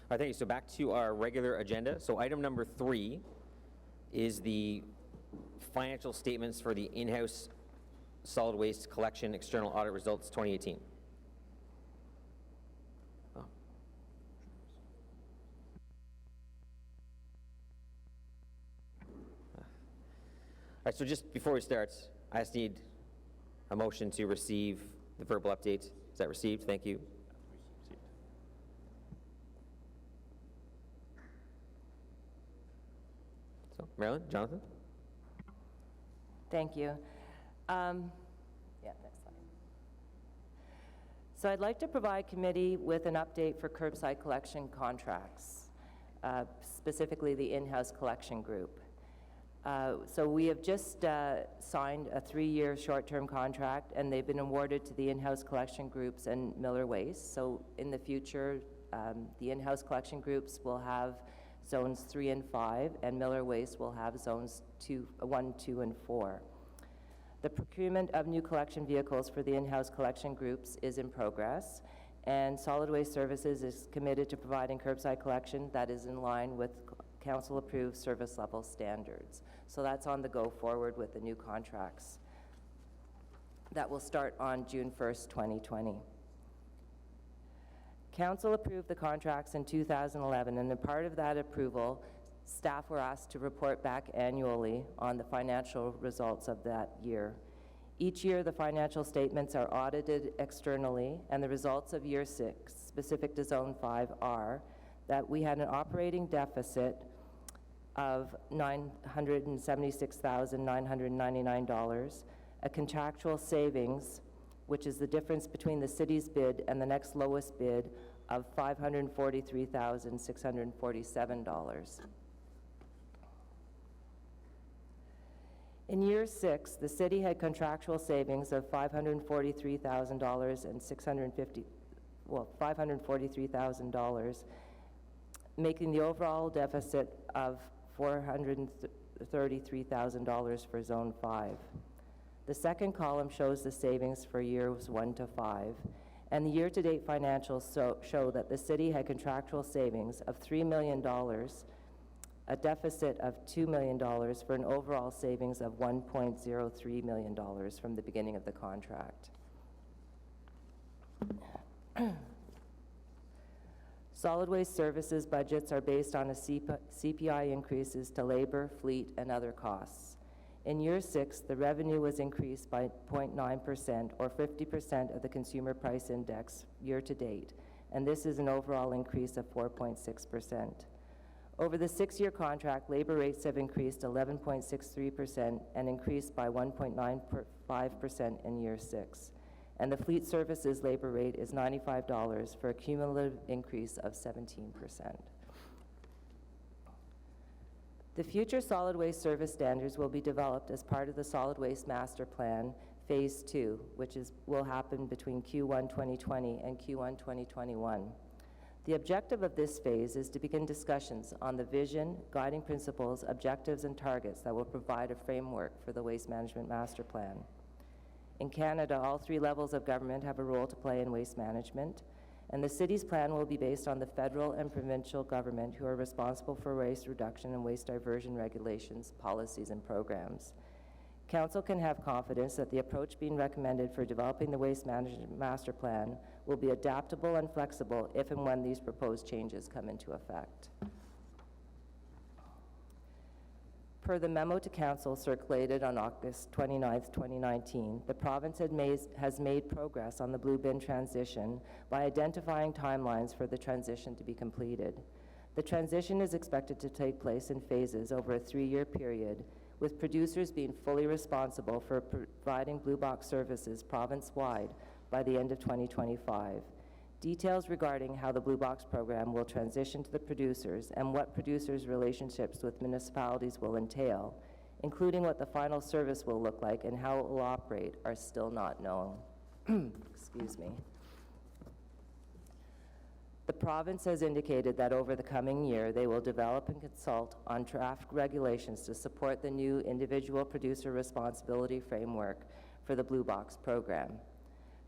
All right, thank you. So back to our regular agenda. So item number 3 is the financial statements for the in-house solid waste collection external audit results 2018. Oh. All right, so just before we start, I just need a motion to receive the verbal update. Is that received? Thank you. So, Marilyn, Jonathan? Thank you. Next slide. So I'd like to provide committee with an update for curbside collection contracts, specifically the in-house collection group. So we have just signed a 3-year short-term contract, and they've been awarded to the in-house collection groups and Miller Waste. So in the future, the in-house collection groups will have zones 3 and 5, and Miller Waste will have zones 1, 2, and 4. The procurement of new collection vehicles for the in-house collection groups is in progress, and Solid Waste Services is committed to providing curbside collection that is in line with council-approved service level standards. So that's on the go forward with the new contracts. That will start on June 1st, 2020. Council approved the contracts in 2011, and as part of that approval, staff were asked to report back annually on the financial results of that year. Each year, the financial statements are audited externally, and the results of year 6, specific to Zone 5, are that we had an operating deficit of $976,999, a contractual savings, which is the difference between the city's bid and the next lowest bid, of $543,647. In year 6, the city had contractual savings of $543,000 and $543,000, making the overall deficit of $433,000 for Zone 5. The second column shows the savings for years 1 to 5, and the year-to-date financials show that the city had contractual savings of $3 million, a deficit of $2 million, for an overall savings of $1.03 million from the beginning of the contract. Solid Waste Services budgets are based on a CPI increases to labor, fleet, and other costs. In year 6, the revenue was increased by 0.9%, or 50% of the Consumer Price Index year to date, and this is an overall increase of 4.6%. Over the 6-year contract, labor rates have increased 11.63% and increased by 1.95% in year 6. and the fleet services labor rate is $95 for a cumulative increase of 17%. The future solid waste service standards will be developed as part of the Solid Waste Master Plan Phase 2, which will happen between Q1 2020 and Q1 2021. The objective of this phase is to begin discussions on the vision, guiding principles, objectives, and targets that will provide a framework for the Waste Management Master Plan. In Canada, all 3 levels of government have a role to play in waste management, and the city's plan will be based on the federal and provincial government who are responsible for waste reduction and waste diversion regulations, policies, and programs. Council can have confidence that the approach being recommended for developing the Waste Management Master Plan will be adaptable and flexible if and when these proposed changes come into effect. Per the memo to Council circulated on August 29, 2019, the province has made progress on the blue bin transition by identifying timelines for the transition to be completed. The transition is expected to take place in phases over a 3-year period, with producers being fully responsible for providing blue box services province-wide by the end of 2025. Details regarding how the Blue Box program will transition to the producers and what producers' relationships with municipalities will entail, including what the final service will look like and how it will operate, are still not known. Excuse me. The province has indicated that over the coming year, they will develop and consult on draft regulations to support the new individual producer responsibility framework for the Blue Box program.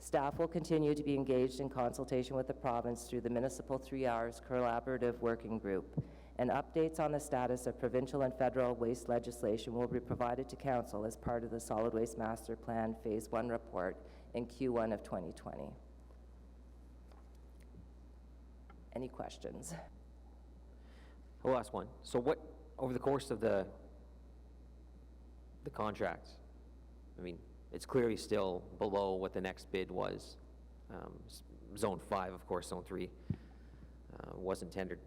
Staff will continue to be engaged in consultation with the province through the Municipal 3 Hours Collaborative Working Group, and updates on the status of provincial and federal waste legislation will be provided to Council as part of the Solid Waste Master Plan Phase 1 report in Q1 of 2020. Any questions? I'll ask one. So what, over the course of the contract, I mean, it's clearly still below what the next bid was. Zone 5, of course, Zone 3 wasn't tendered.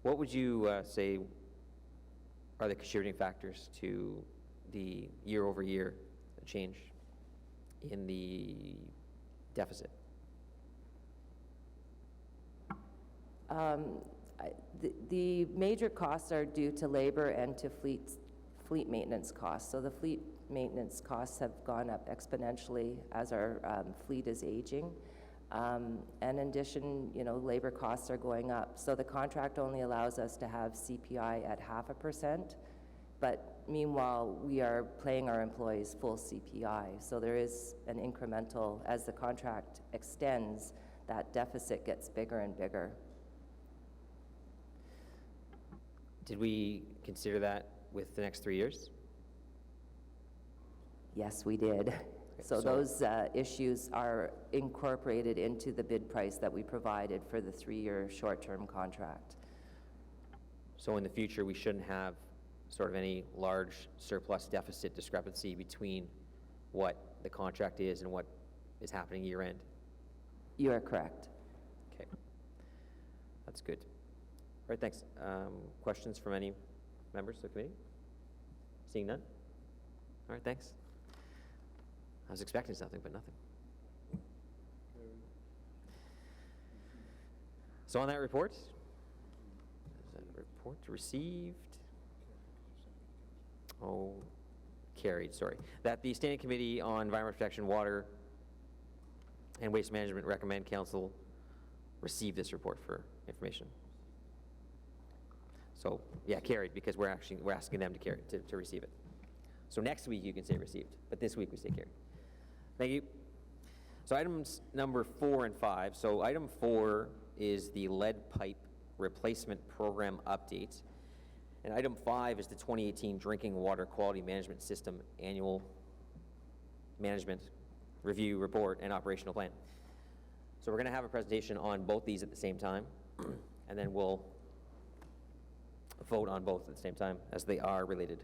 What would you say are the contributing factors to the year-over-year change in the deficit? The major costs are due to labor and to fleet maintenance costs. So the fleet maintenance costs have gone up exponentially as our fleet is aging. And in addition, labor costs are going up. So the contract only allows us to have CPI at 0.5%, but meanwhile, we are paying our employees full CPI. So there is an incremental, as the contract extends, that deficit gets bigger and bigger. Did we consider that with the next 3 years? Yes, we did. So those issues are incorporated into the bid price that we provided for the 3-year short-term contract. So in the future, we shouldn't have sort of any large surplus deficit discrepancy between what the contract is and what is happening year end? You are correct. Okay. That's good. All right, thanks. Questions from any members of the committee? Seeing none? All right, thanks. I was expecting something, but nothing. So on that report, is that report received? Oh, carried, sorry. That the Standing Committee on Environmental Protection, Water, and Waste Management recommend Council receive this report for information. So, yeah, carried, because we're asking them to receive it. So next week you can say received, but this week we say carried. Thank you. So items number 4 and 5. So item 4 is the lead pipe replacement program update. And item 5 is the 2018 Drinking Water Quality Management System Annual Management Review Report and Operational Plan. So we're going to have a presentation on both these at the same time, and then we'll vote on both at the same time, as they are related.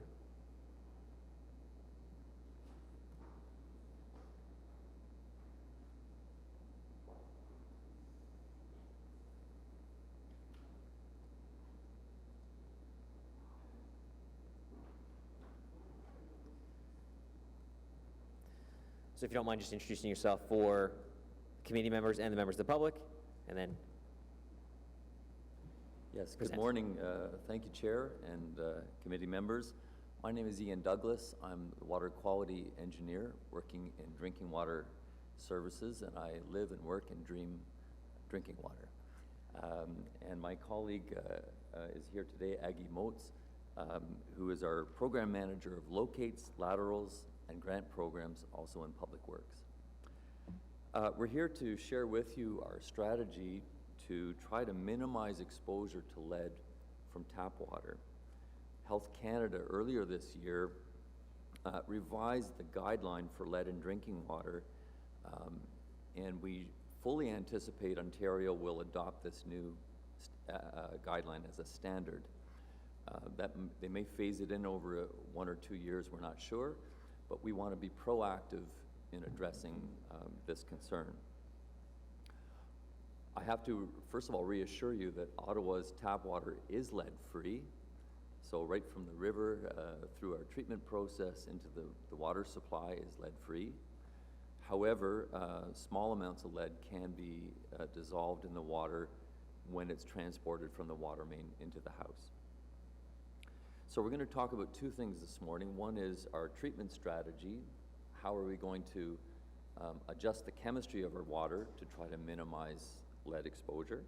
So if you don't mind just introducing yourself for committee members and the members of the public, and then Yes, good present. morning. Thank you, Chair and committee members. My name is Ian Douglas. I'm the water quality engineer working in drinking water services, and I live and work and dream drinking water. And my colleague is here today, Aggie Motes, who is our program manager of locates, laterals, and grant programs, also in public works. We're here to share with you our strategy to try to minimize exposure to lead from tap water. Health Canada earlier this year revised the guideline for lead in drinking water, and we fully anticipate Ontario will adopt this new guideline as a standard. They may phase it in over 1 or 2 years, we're not sure, but we want to be proactive in addressing this concern. I have to, first of all, reassure you that Ottawa's tap water is lead-free. So right from the river through our treatment process into the water supply is lead-free. However, small amounts of lead can be dissolved in the water when it's transported from the water main into the house. So we're going to talk about 2 things this morning. One is our treatment strategy. How are we going to adjust the chemistry of our water to try to minimize lead exposure?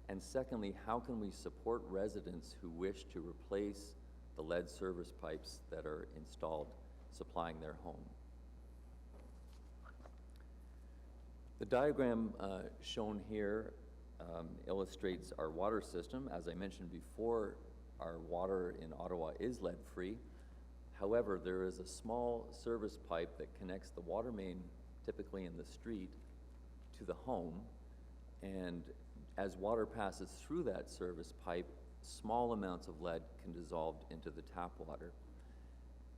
And secondly, how can we support residents who wish to replace the lead service pipes that are installed supplying their home? The diagram shown here illustrates our water system. As I mentioned before, our water in Ottawa is lead-free. However, there is a small service pipe that connects the water main, typically in the street, to the home. And as water passes through that service pipe, small amounts of lead can dissolve into the tap water.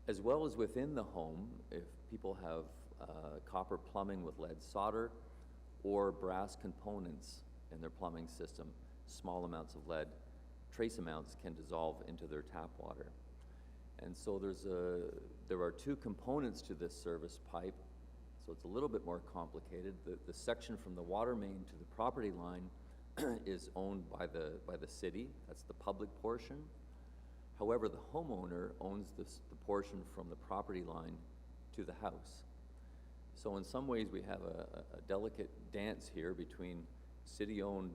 As well as within the home, if people have copper plumbing with lead solder or brass components in their plumbing system, small amounts of lead, trace amounts can dissolve into their tap water. And so there are 2 components to this service pipe, so it's a little bit more complicated. The section from the water main to the property line is owned by the city. That's the public portion. However, the homeowner owns the portion from the property line to the house. So in some ways, we have a delicate dance here between city-owned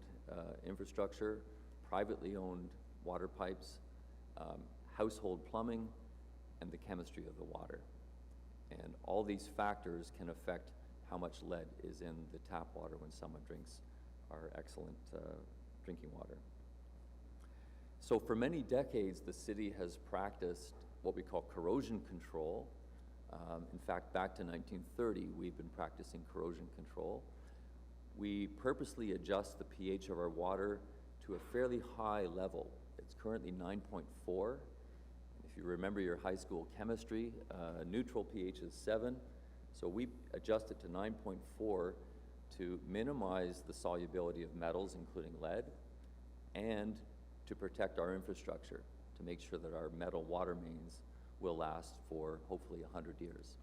infrastructure, privately owned water pipes, household plumbing, and the chemistry of the water. And all these factors can affect how much lead is in the tap water when someone drinks our excellent drinking water. So for many decades, the city has practiced what we call corrosion control. In fact, back to 1930, we've been practicing corrosion control. We purposely adjust the pH of our water to a fairly high level. It's currently 9.4. If you remember your high school chemistry, neutral pH is 7. So we adjust it to 9.4 to minimize the solubility of metals, including lead, and to protect our infrastructure, to make sure that our metal water mains will last for hopefully 100 years.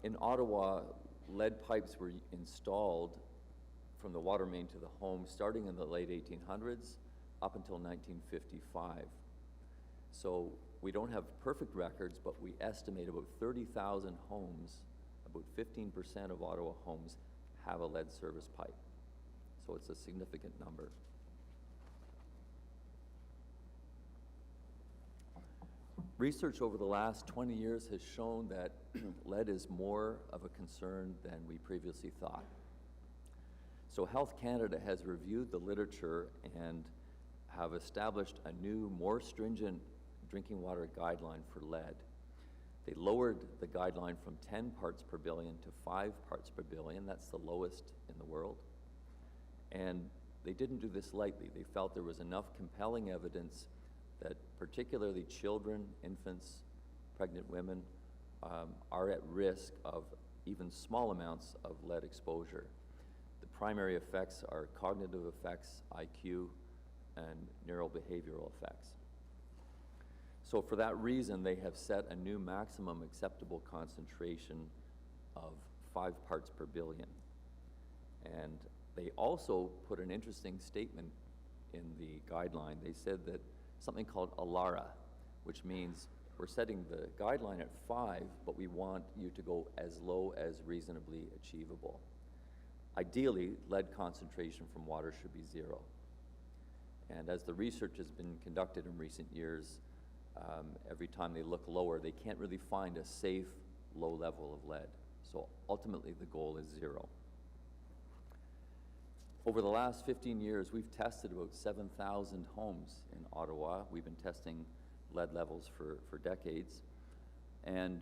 In Ottawa, lead pipes were installed from the water main to the home starting in the late 1800s up until 1955. So we don't have perfect records, but we estimate about 30,000 homes, about 15% of Ottawa homes, have a lead service pipe. So it's a significant number. Research over the last 20 years has shown that lead is more of a concern than we previously thought. So Health Canada has reviewed the literature and have established a new, more stringent drinking water guideline for lead. They lowered the guideline from 10 parts per billion to 5 parts per billion. That's the lowest in the world. And they didn't do this lightly. They felt there was enough compelling evidence that particularly children, infants, pregnant women are at risk of even small amounts of lead exposure. The primary effects are cognitive effects, IQ, and neurobehavioral effects. So for that reason, they have set a new maximum acceptable concentration of 5 parts per billion. And they also put an interesting statement in the guideline. They said that something called ALARA, which means we're setting the guideline at 5, but we want you to go as low as reasonably achievable. Ideally, lead concentration from water should be 0. And as the research has been conducted in recent years, every time they look lower, they can't really find a safe low level of lead. So ultimately, the goal is 0. Over the last 15 years, we've tested about 7,000 homes in Ottawa. We've been testing lead levels for decades. And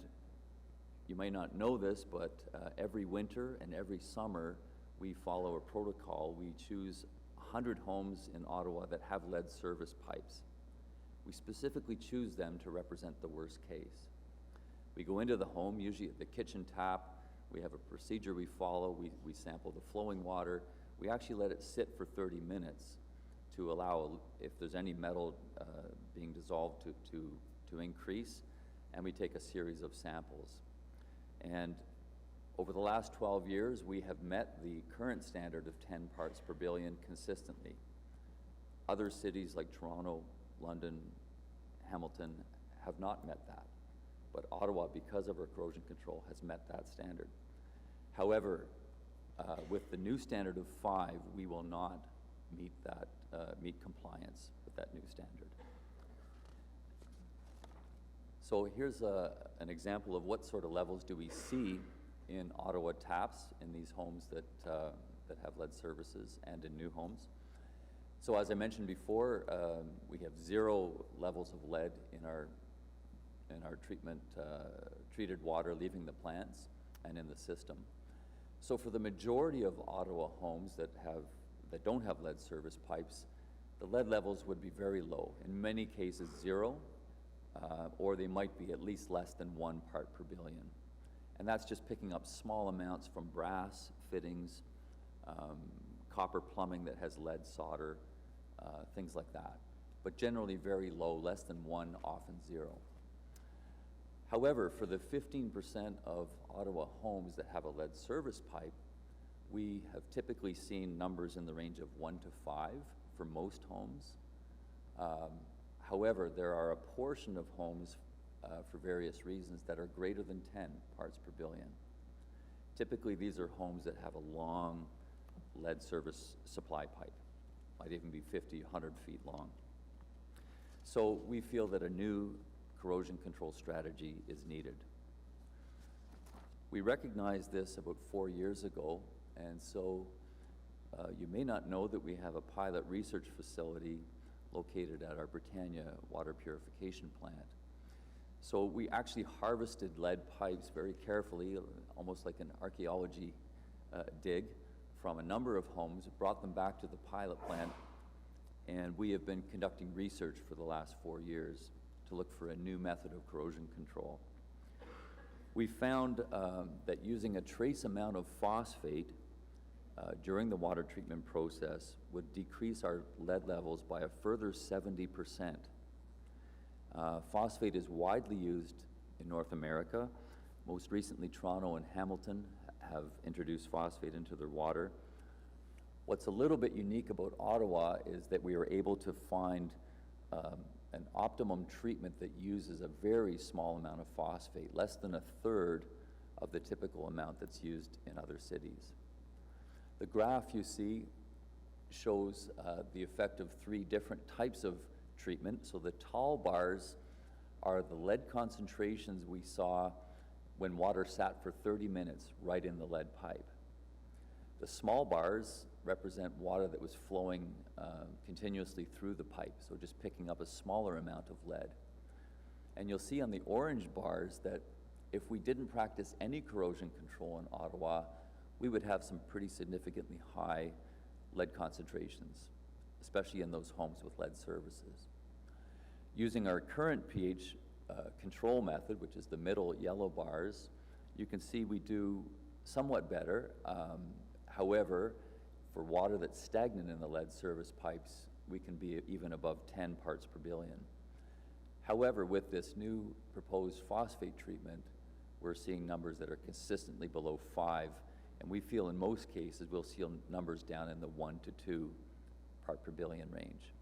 you may not know this, but every winter and every summer, we follow a protocol. We choose 100 homes in Ottawa that have lead service pipes. We specifically choose them to represent the worst case. We go into the home, usually at the kitchen tap. We have a procedure we follow. We sample the flowing water. We actually let it sit for 30 minutes to allow, if there's any metal being dissolved, to increase, and we take a series of samples. And over the last 12 years, we have met the current standard of 10 parts per billion consistently. Other cities like Toronto, London, Hamilton have not met that. But Ottawa, because of our corrosion control, has met that standard. However, with the new standard of 5, we will not meet compliance with that new standard. So here's an example of what sort of levels do we see in Ottawa taps in these homes that have lead services and in new homes. So as I mentioned before, we have 0 levels of lead in our treated water leaving the plants and in the system. So for the majority of Ottawa homes that don't have lead service pipes, the lead levels would be very low. In many cases, 0, or they might be at least less than 1 part per billion. And that's just picking up small amounts from brass fittings, copper plumbing that has lead solder, things like that. But generally very low, less than 1, often 0. However, for the 15% of Ottawa homes that have a lead service pipe, we have typically seen numbers in the range of 1 to 5 for most homes. However, there are a portion of homes for various reasons that are greater than 10 parts per billion. Typically, these are homes that have a long lead service supply pipe, might even be 50, 100 feet long. So we feel that a new corrosion control strategy is needed. We recognized this about 4 years ago, and so you may not know that we have a pilot research facility located at our Britannia water purification plant. So we actually harvested lead pipes very carefully, almost like an archaeology dig, from a number of homes, brought them back to the pilot plant, and we have been conducting research for the last 4 years to look for a new method of corrosion control. We found that using a trace amount of phosphate during the water treatment process would decrease our lead levels by a further 70%. Phosphate is widely used in North America. Most recently, Toronto and Hamilton have introduced phosphate into their water. What's a little bit unique about Ottawa is that we were able to find an optimum treatment that uses a very small amount of phosphate, less than 1/3 of the typical amount that's used in other cities. The graph you see shows the effect of 3 different types of treatment. So the tall bars are the lead concentrations we saw when water sat for 30 minutes right in the lead pipe. The small bars represent water that was flowing continuously through the pipe, so just picking up a smaller amount of lead. And you'll see on the orange bars that if we didn't practice any corrosion control in Ottawa, we would have some pretty significantly high lead concentrations, especially in those homes with lead services. Using our current pH control method, which is the middle yellow bars, you can see we do somewhat better. However, for water that's stagnant in the lead service pipes, we can be even above 10 parts per billion. However, with this new proposed phosphate treatment, we're seeing numbers that are consistently below 5, and we feel in most cases we'll see numbers down in the 1 to 2 part per billion range.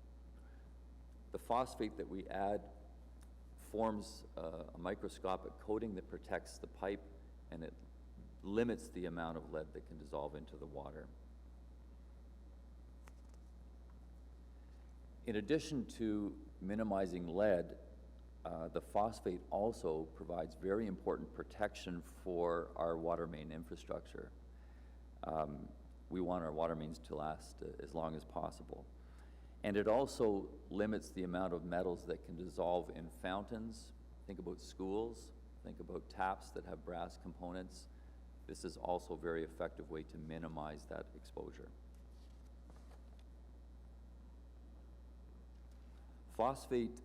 The phosphate that we add forms a microscopic coating that protects the pipe, and it limits the amount of lead that can dissolve into the water. In addition to minimizing lead, the phosphate also provides very important protection for our water main infrastructure. We want our water mains to last as long as possible. And it also limits the amount of metals that can dissolve in fountains. Think about schools, think about taps that have brass components. This is also a very effective way to minimize that exposure. Phosphate,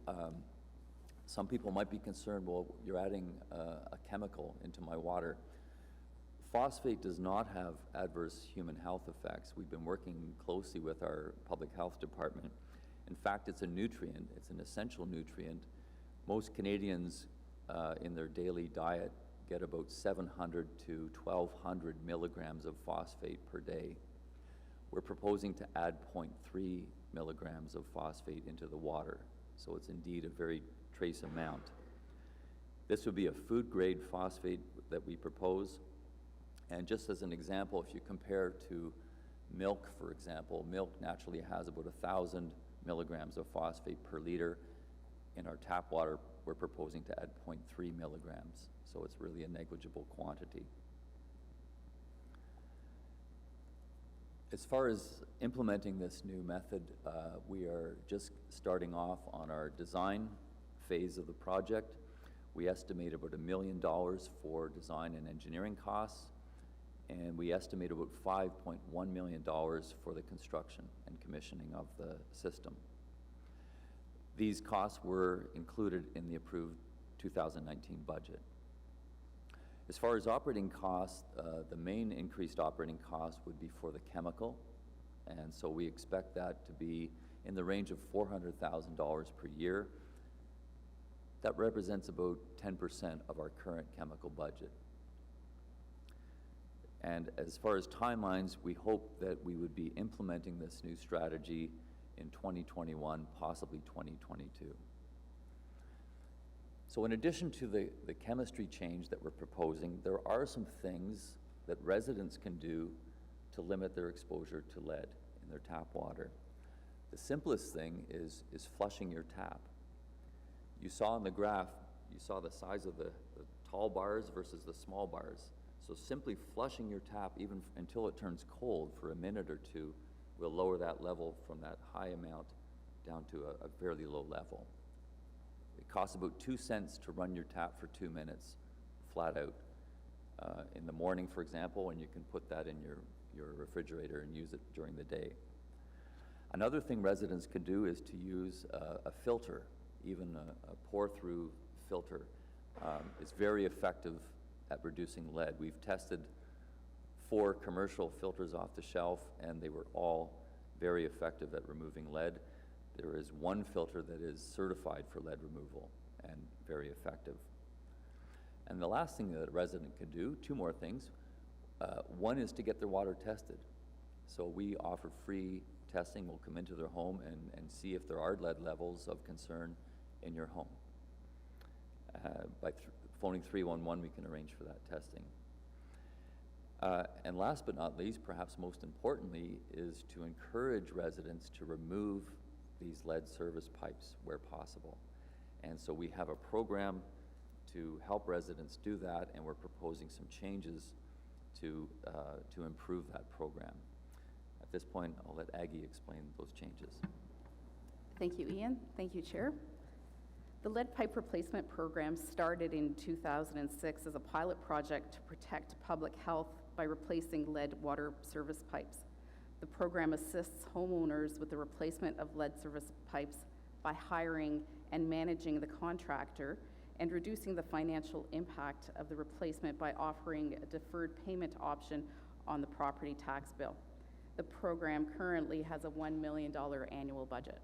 some people might be concerned, well, you're adding a chemical into my water. Phosphate does not have adverse human health effects. We've been working closely with our public health department. In fact, it's a nutrient, it's an essential nutrient. Most Canadians in their daily diet get about 700 to 1,200 milligrams of phosphate per day. We're proposing to add 0.3 milligrams of phosphate into the water, so it's indeed a very trace amount. This would be a food-grade phosphate that we propose. And just as an example, if you compare to milk, for example, milk naturally has about 1,000 milligrams of phosphate per liter. In our tap water, we're proposing to add 0.3 milligrams, so it's really a negligible quantity. As far as implementing this new method, we are just starting off on our design phase of the project. We estimate about $1 million for design and engineering costs, and we estimate about $5.1 million for the construction and commissioning of the system. These costs were included in the approved 2019 budget. As far as operating costs, the main increased operating cost would be for the chemical, and so we expect that to be in the range of $400,000 per year. That represents about 10% of our current chemical budget. And as far as timelines, we hope that we would be implementing this new strategy in 2021, possibly 2022. So in addition to the chemistry change that we're proposing, there are some things that residents can do to limit their exposure to lead in their tap water. The simplest thing is flushing your tap. You saw in the graph, you saw the size of the tall bars versus the small bars. So simply flushing your tap even until it turns cold for a minute or two will lower that level from that high amount down to a fairly low level. It costs about 2 cents to run your tap for 2 minutes, flat out. In the morning, for example, and you can put that in your refrigerator and use it during the day. Another thing residents can do is to use a filter, even a pour-through filter. It's very effective at reducing lead. We've tested 4 commercial filters off the shelf, and they were all very effective at removing lead. There is one filter that is certified for lead removal and very effective. And the last thing that a resident can do, 2 more things. One is to get their water tested. So we offer free testing. We'll come into their home and see if there are lead levels of concern in your home. By phoning 311, we can arrange for that testing. And last but not least, perhaps most importantly, is to encourage residents to remove these lead service pipes where possible. And so we have a program to help residents do that, and we're proposing some changes to improve that program. At this point, I'll let Aggie explain those changes. Thank you, Ian. Thank you, Chair. The lead pipe replacement program started in 2006 as a pilot project to protect public health by replacing lead water service pipes. The program assists homeowners with the replacement of lead service pipes by hiring and managing the contractor and reducing the financial impact of the replacement by offering a deferred payment option on the property tax bill. The program currently has a $1 million annual budget.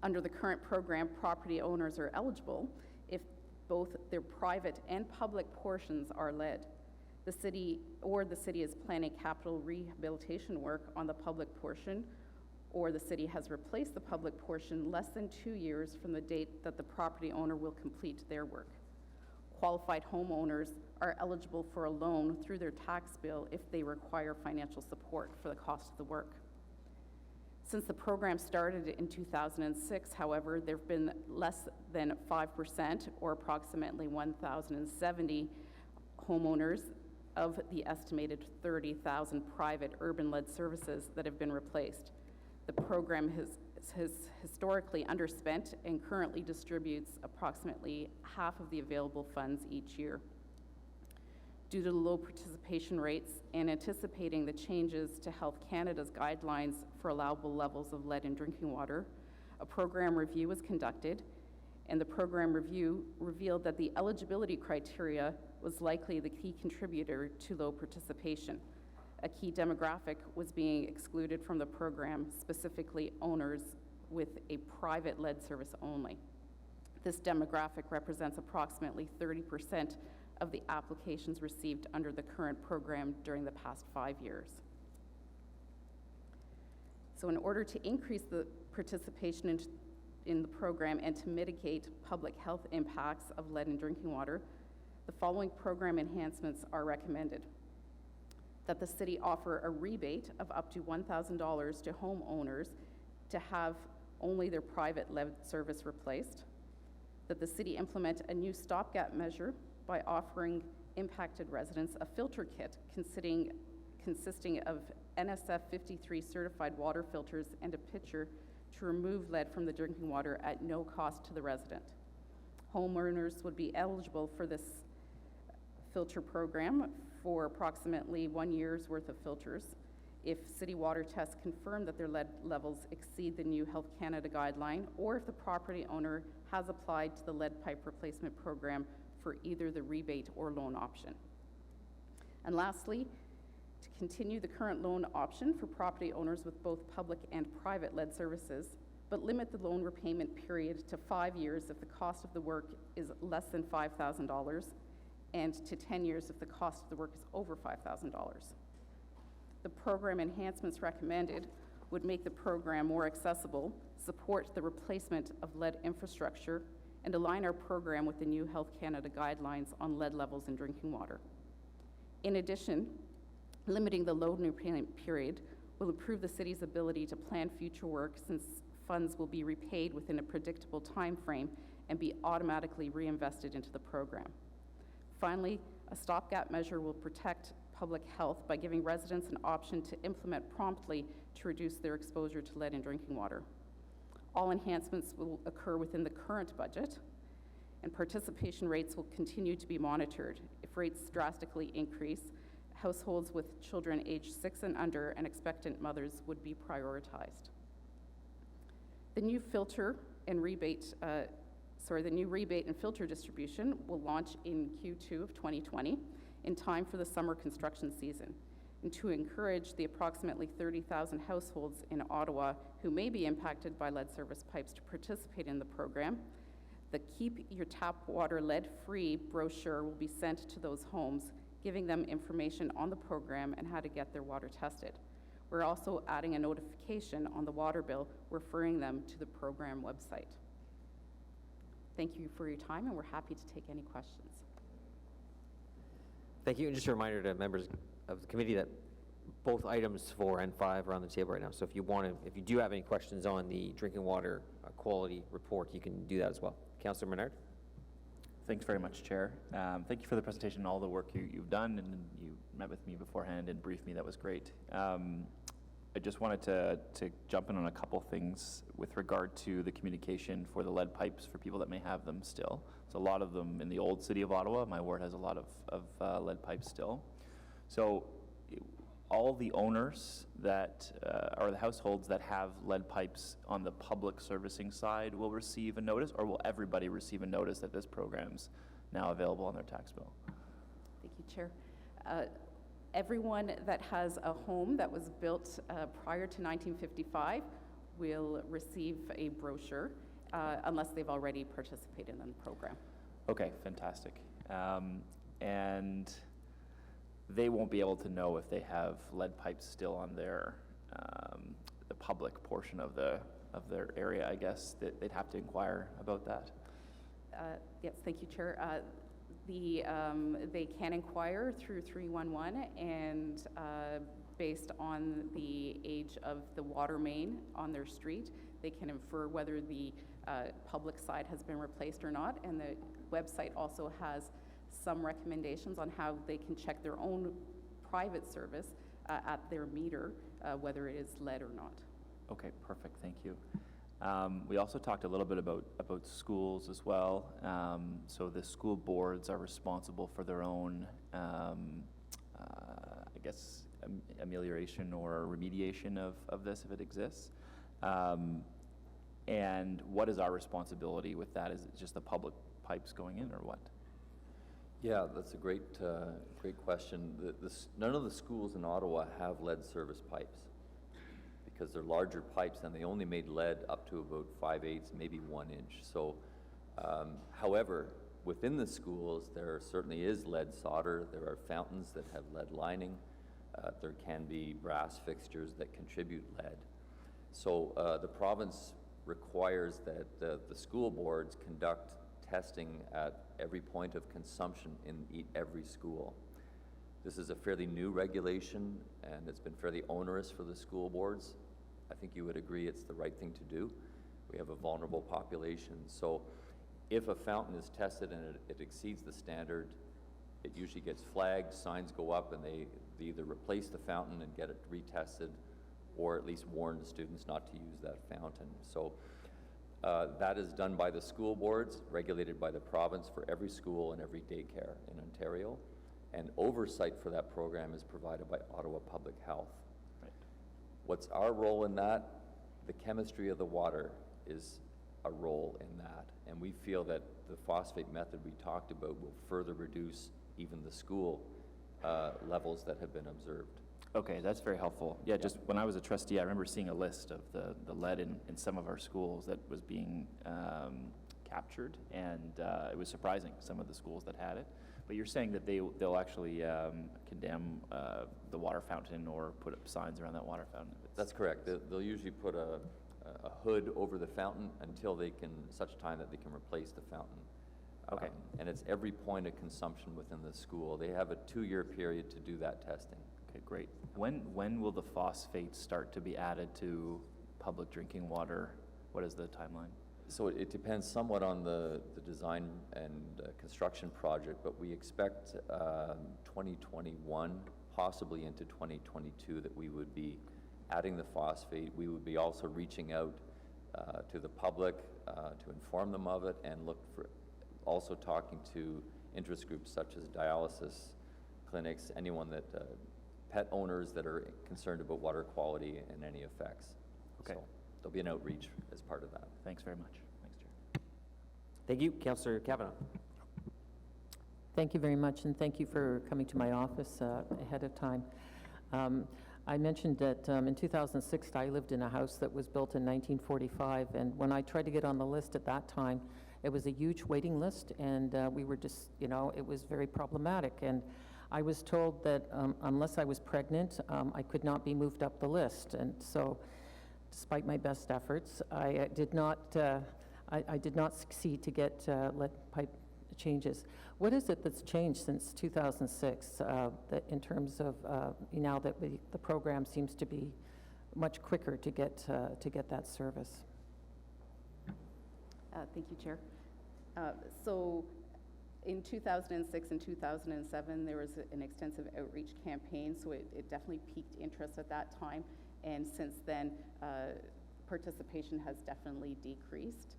Under the current program, property owners are eligible if both their private and public portions are lead. The city is planning capital rehabilitation work on the public portion, or the city has replaced the public portion less than 2 years from the date that the property owner will complete their work. Qualified homeowners are eligible for a loan through their tax bill if they require financial support for the cost of the work. Since the program started in 2006, however, there have been less than 5%, or approximately 1,070 homeowners of the estimated 30,000 private urban lead services that have been replaced. The program has historically underspent and currently distributes approximately half of the available funds each year. Due to the low participation rates and anticipating the changes to Health Canada's guidelines for allowable levels of lead in drinking water, a program review was conducted, and the program review revealed that the eligibility criteria was likely the key contributor to low participation. A key demographic was being excluded from the program, specifically owners with a private lead service only. This demographic represents approximately 30% of the applications received under the current program during the past 5 years. So in order to increase the participation in the program and to mitigate public health impacts of lead in drinking water, the following program enhancements are recommended. That the city offer a rebate of up to $1,000 to homeowners to have only their private lead service replaced. That the city implement a new stopgap measure by offering impacted residents a filter kit consisting of NSF 53 certified water filters and a pitcher to remove lead from the drinking water at no cost to the resident. Homeowners would be eligible for this filter program for approximately 1 year's worth of filters if city water tests confirm that their lead levels exceed the new Health Canada guideline, or if the property owner has applied to the lead pipe replacement program for either the rebate or loan option. And lastly, to continue the current loan option for property owners with both public and private lead services, but limit the loan repayment period to 5 years if the cost of the work is less than $5,000, and to 10 years if the cost of the work is over $5,000. The program enhancements recommended would make the program more accessible, support the replacement of lead infrastructure, and align our program with the new Health Canada guidelines on lead levels in drinking water. In addition, limiting the loan repayment period will improve the city's ability to plan future work, since funds will be repaid within a predictable time frame and be automatically reinvested into the program. Finally, a stopgap measure will protect public health by giving residents an option to implement promptly to reduce their exposure to lead in drinking water. All enhancements will occur within the current budget, and participation rates will continue to be monitored. If rates drastically increase, households with children aged 6 and under and expectant mothers would be prioritized. The new rebate and filter distribution will launch in Q2 of 2020 in time for the summer construction season, and to encourage the approximately 30,000 households in Ottawa who may be impacted by lead service pipes to participate in the program. The Keep Your Tap Water Lead-Free brochure will be sent to those homes, giving them information on the program and how to get their water tested. We're also adding a notification on the water bill referring them to the program website. Thank you for your time, and we're happy to take any questions. Thank you, and just a reminder to members of the committee that both items 4 and 5 are on the table right now. So if you do have any questions on the drinking water quality report, you can do that as well. Councillor Menard. Thanks very much, Chair. Thank you for the presentation and all the work you've done, and you met with me beforehand and briefed me. That was great. I just wanted to jump in on a couple things with regard to the communication for the lead pipes for people that may have them still. So a lot of them in the old city of Ottawa. My ward has a lot of lead pipes still. So all the owners that, or the households that have lead pipes on the public servicing side will receive a notice, or will everybody receive a notice that this program's now available on their tax bill? Thank you, Chair. Everyone that has a home that was built prior to 1955 will receive a brochure unless they've already participated in the program. Okay, fantastic. And they won't be able to know if they have lead pipes still on their, the public portion of their area, I guess. They'd have to inquire about that. Yes, thank you, Chair. They can inquire through 311, and based on the age of the water main on their street, they can infer whether the public side has been replaced or not, and the website also has some recommendations on how they can check their own private service at their meter, whether it is lead or not. Okay, perfect, thank you. We also talked a little bit about schools as well. So the school boards are responsible for their own, I guess, amelioration or remediation of this if it exists. And what is our responsibility with that? Is it just the public pipes going in, or what? Yeah, that's a great question. None of the schools in Ottawa have lead service pipes because they're larger pipes and they only made lead up to about 5/8, maybe 1 inch. So, however, within the schools, there certainly is lead solder. There are fountains that have lead lining. There can be brass fixtures that contribute lead. So the province requires that the school boards conduct testing at every point of consumption in every school. This is a fairly new regulation, and it's been fairly onerous for the school boards. I think you would agree it's the right thing to do. We have a vulnerable population. So if a fountain is tested and it exceeds the standard, it usually gets flagged, signs go up, and they either replace the fountain and get it retested, or at least warn the students not to use that fountain. So that is done by the school boards, regulated by the province for every school and every daycare in Ontario. And oversight for that program is provided by Ottawa Public Health. Right. What's our role in that? The chemistry of the water is a role in that. And we feel that the phosphate method we talked about will further reduce even the school levels that have been observed. Okay, that's very helpful. Yeah, just when I was a trustee, I remember seeing a list of the lead in some of our schools that was being captured, and it was surprising, some of the schools that had it. But you're saying that they'll actually condemn the water fountain or put up signs around that water fountain? That's correct. They'll usually put a hood over the fountain until such time that they can replace the fountain. Okay. And it's every point of consumption within the school. They have a 2-year period to do that testing. Okay, great. When will the phosphates start to be added to public drinking water? What is the timeline? So it depends somewhat on the design and construction project, but we expect 2021, possibly into 2022, that we would be adding the phosphate. We would be also reaching out to the public to inform them of it, and also talking to interest groups such as dialysis clinics, anyone that pet owners that are concerned about water quality and any effects. Okay. So there'll be an outreach as part of that. Thanks very much. Thanks, Chair. Thank you. Councillor Kavanaugh. Thank you very much, and thank you for coming to my office ahead of time. I mentioned that in 2006, I lived in a house that was built in 1945, and when I tried to get on the list at that time, it was a huge waiting list, and we were just, it was very problematic. And I was told that unless I was pregnant, I could not be moved up the list. And so, despite my best efforts, I did not succeed to get lead pipe changes. What is it that's changed since 2006 that in terms of now that the program seems to be much quicker to get that service? Thank you, Chair. So in 2006 and 2007, there was an extensive outreach campaign, so it definitely piqued interest at that time. And since then, participation has definitely decreased.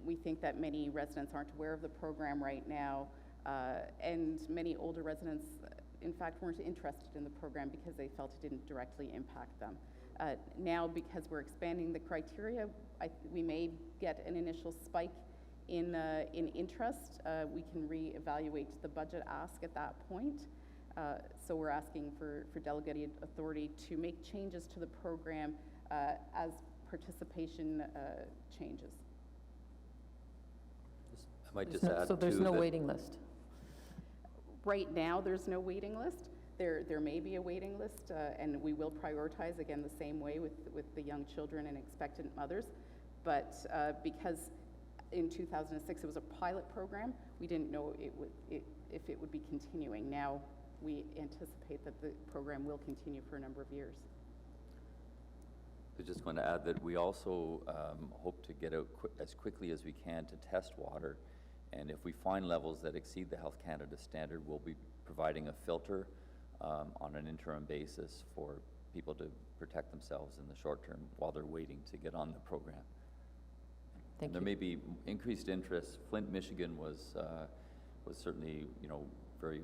We think that many residents aren't aware of the program right now, and many older residents, in fact, weren't interested in the program because they felt it didn't directly impact them. Now, because we're expanding the criteria, we may get an initial spike in interest. We can reevaluate the budget ask at that point. So we're asking for delegated authority to make changes to the program as participation changes. I might just add So there's too no that- waiting list? Right now, there's no waiting list. There may be a waiting list, and we will prioritize, again, the same way with the young children and expectant mothers. But because in 2006 it was a pilot program, we didn't know if it would be continuing. Now, we anticipate that the program will continue for a number of years. I was just going to add that we also hope to get out as quickly as we can to test water. And if we find levels that exceed the Health Canada standard, we'll be providing a filter on an interim basis for people to protect themselves in the short term while they're waiting to get on the program. Thank And there you. may be increased interest. Flint, Michigan was certainly, very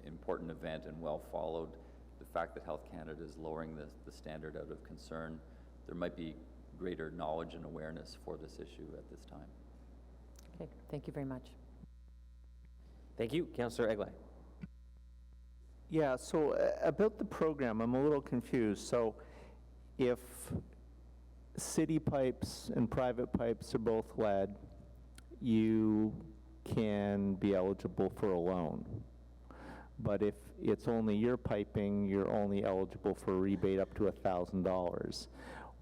important event and well followed. The fact that Health Canada is lowering the standard out of concern, there might be greater knowledge and awareness for this issue at this time. Okay, thank you very much. Thank you. Councillor Egley. Yeah, so about the program, I'm a little confused. So if city pipes and private pipes are both lead, you can be eligible for a loan. But if it's only your piping, you're only eligible for a rebate up to $1,000.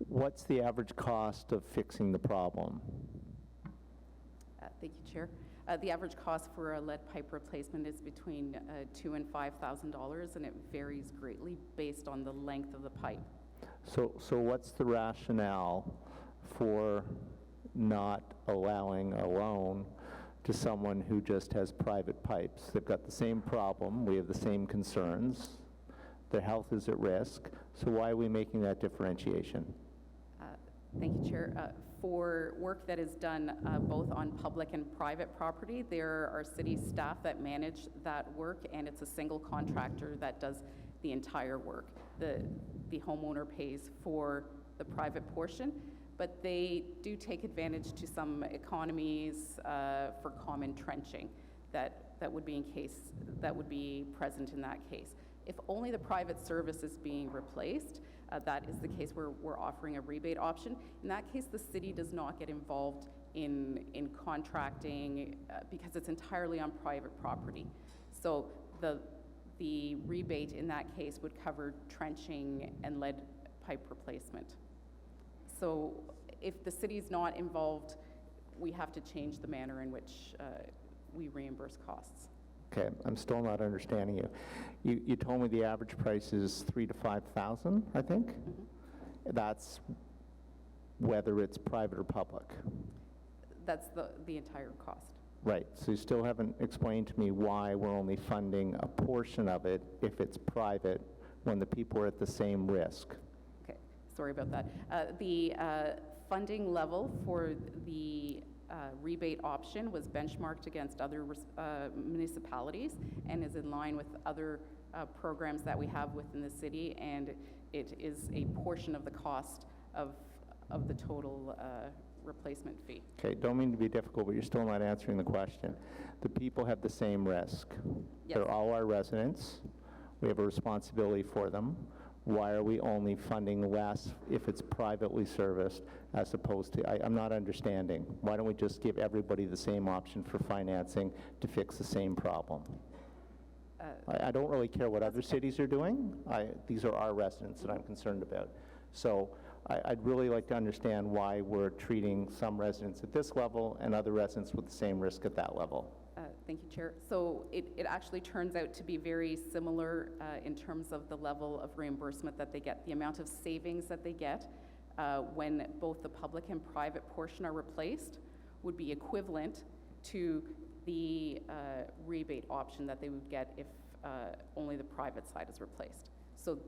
What's the average cost of fixing the problem? Thank you, Chair. The average cost for a lead pipe replacement is between $2,000 and $5,000, and it varies greatly based on the length of the pipe. So what's the rationale for not allowing a loan to someone who just has private pipes? They've got the same problem, we have the same concerns, their health is at risk, so why are we making that differentiation? Thank you, Chair. For work that is done both on public and private property, there are city staff that manage that work, and it's a single contractor that does the entire work. The homeowner pays for the private portion, but they do take advantage to some economies for common trenching that would be present in that case. If only the private service is being replaced, that is the case where we're offering a rebate option. In that case, the city does not get involved in contracting because it's entirely on private property. So the rebate in that case would cover trenching and lead pipe replacement. So if the city's not involved, we have to change the manner in which we reimburse costs. Okay, I'm still not understanding you. You told me the average price is $3,000 to $5,000, I think? Mm-hmm. That's whether it's private or public. That's the entire cost. Right, so you still haven't explained to me why we're only funding a portion of it if it's private when the people are at the same risk. Okay, sorry about that. The funding level for the rebate option was benchmarked against other municipalities and is in line with other programs that we have within the city, and it is a portion of the cost of the total replacement fee. Okay, don't mean to be difficult, but you're still not answering the question. The people have the same risk. Yes. They're all our residents. We have a responsibility for them. Why are we only funding less if it's privately serviced as opposed to, I'm not understanding. Why don't we just give everybody the same option for financing to fix the same problem? I don't really care what other cities are doing. These are our residents that I'm concerned about. So I'd really like to understand why we're treating some residents at this level and other residents with the same risk at that level. Thank you, Chair. So it actually turns out to be very similar in terms of the level of reimbursement that they get, the amount of savings that they get when both the public and private portion are replaced would be equivalent to the rebate option that they would get if only the private side is replaced. So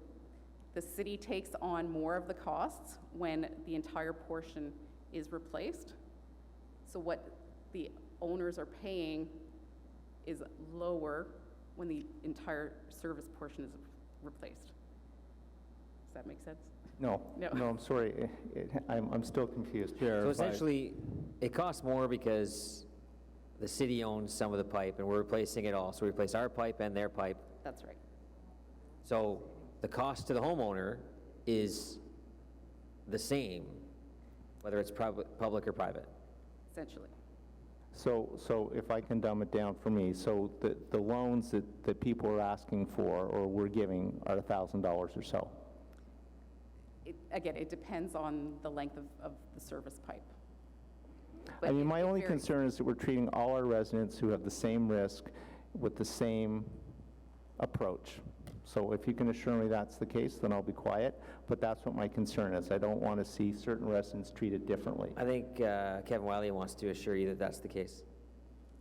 the city takes on more of the costs when the entire portion is replaced. So what the owners are paying is lower when the entire service portion is replaced. Does that make sense? No, No. I'm sorry. I'm still confused. So essentially, it costs more because the city owns some of the pipe and we're replacing it all. So we replace our pipe and their pipe. That's right. So the cost to the homeowner is the same, whether it's public or private. essentially. So if I can dumb it down for me, so the loans that people are asking for or we're giving are $1,000 or so? Again, it depends on the length of the service pipe. I But mean, it- my it only varies. concern is that we're treating all our residents who have the same risk with the same approach. So if you can assure me that's the case, then I'll be quiet, but that's what my concern is. I don't want to see certain residents treated differently. I think Kevin Wiley wants to assure you that that's the case.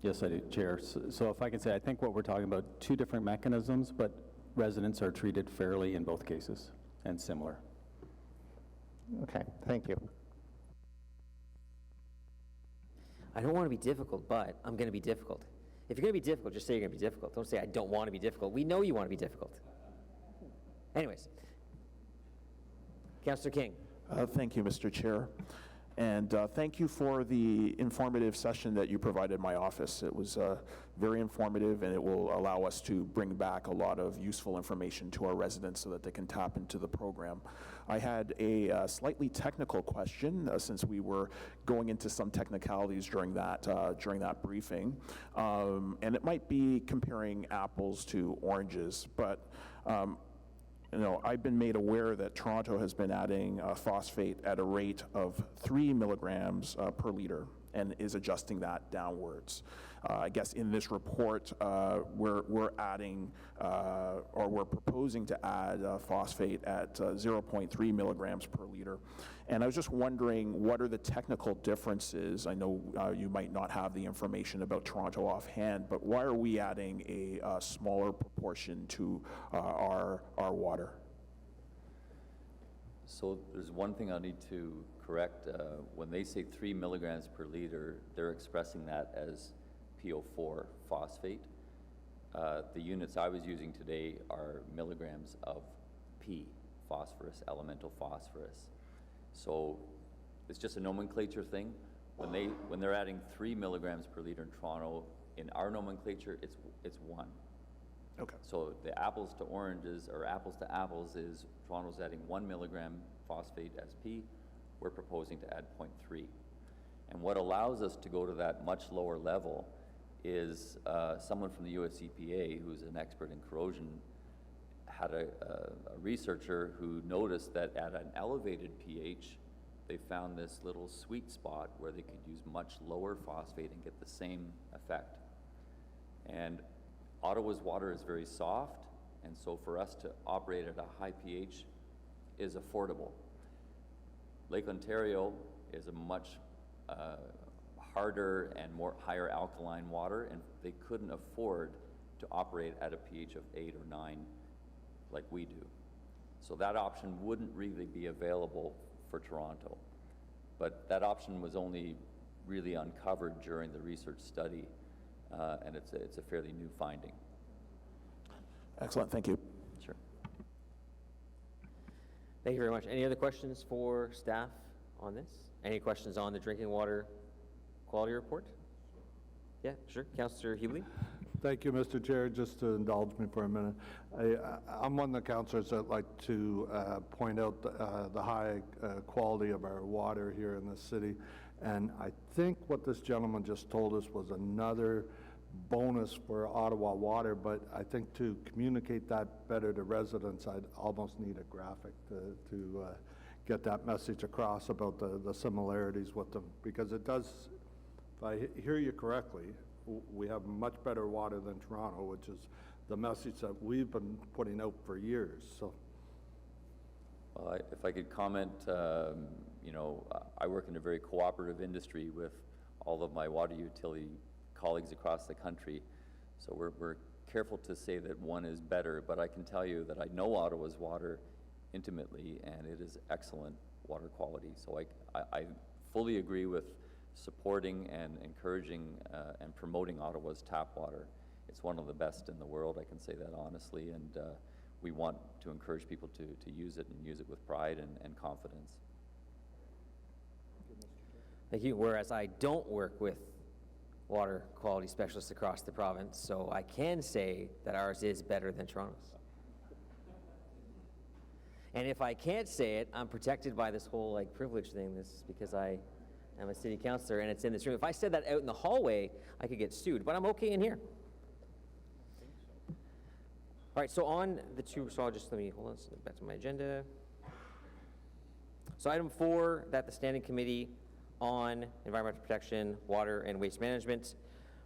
Yes, I do, Chair. So if I can say, I think what we're talking about, two different mechanisms, but residents are treated fairly in both cases and similar. Okay, thank you. I don't want to be difficult, but I'm going to be difficult. If you're going to be difficult, just say you're going to be difficult. Don't say, I don't want to be difficult. We know you want to be difficult. Anyways. Councillor King. Thank you, Mr. Chair. And thank you for the informative session that you provided my office. It was very informative, and it will allow us to bring back a lot of useful information to our residents so that they can tap into the program. I had a slightly technical question since we were going into some technicalities during that briefing. And it might be comparing apples to oranges, but you know, I've been made aware that Toronto has been adding phosphate at a rate of 3 milligrams per liter and is adjusting that downwards. I guess in this report, we're adding, or we're proposing to add phosphate at 0.3 milligrams per liter. And I was just wondering, what are the technical differences? I know you might not have the information about Toronto offhand, but why are we adding a smaller proportion to our water? So there's one thing I need to correct. When they say 3 milligrams per liter, they're expressing that as PO4 phosphate. The units I was using today are milligrams of P, phosphorus, elemental phosphorus. So it's just a nomenclature thing. When they're adding 3 milligrams per liter in Toronto, in our nomenclature, it's 1. Okay. So the apples to oranges, or apples to apples, is Toronto's adding 1 milligram phosphate as P. We're proposing to add 0.3. And what allows us to go to that much lower level is someone from the US EPA, who's an expert in corrosion, had a researcher who noticed that at an elevated pH, they found this little sweet spot where they could use much lower phosphate and get the same effect. And Ottawa's water is very soft, and so for us to operate at a high pH is affordable. Lake Ontario is a much harder and higher alkaline water, and they couldn't afford to operate at a pH of 8 or 9 like we do. So that option wouldn't really be available for Toronto. But that option was only really uncovered during the research study, and it's a fairly new finding. Excellent, thank you. Sure. Thank you very much. Any other questions for staff on this? Any questions on the drinking water quality report? Yeah, sure. Councillor Hubely? Thank you, Mr. Chair. Just to indulge me for a minute. I'm one of the councillors that like to point out the high quality of our water here in the city. And I think what this gentleman just told us was another bonus for Ottawa Water, but I think to communicate that better to residents, I'd almost need a graphic to get that message across about the similarities with them, because it does, if I hear you correctly, we have much better water than Toronto, which is the message that we've been putting out for years. So, Well, if I could comment, you know, I work in a very cooperative industry with all of my water utility colleagues across the country, so we're careful to say that one is better, but I can tell you that I know Ottawa's water intimately, and it is excellent water quality. So I fully agree with supporting and encouraging and promoting Ottawa's tap water. It's one of the best in the world, I can say that honestly, and we want to encourage people to use it and use it with pride and confidence. Thank you. Whereas I don't work with water quality specialists across the province, so I can say that ours is better than Toronto's. And if I can't say it, I'm protected by this whole like privilege thing. This is because I am a city councillor and it's in this room. If I said that out in the hallway, I could get sued, but I'm okay in here. All right, so on the two, so I'll just, let me, hold on, back to my agenda. So item 4, that the Standing Committee on Environmental Protection, Water, and Waste Management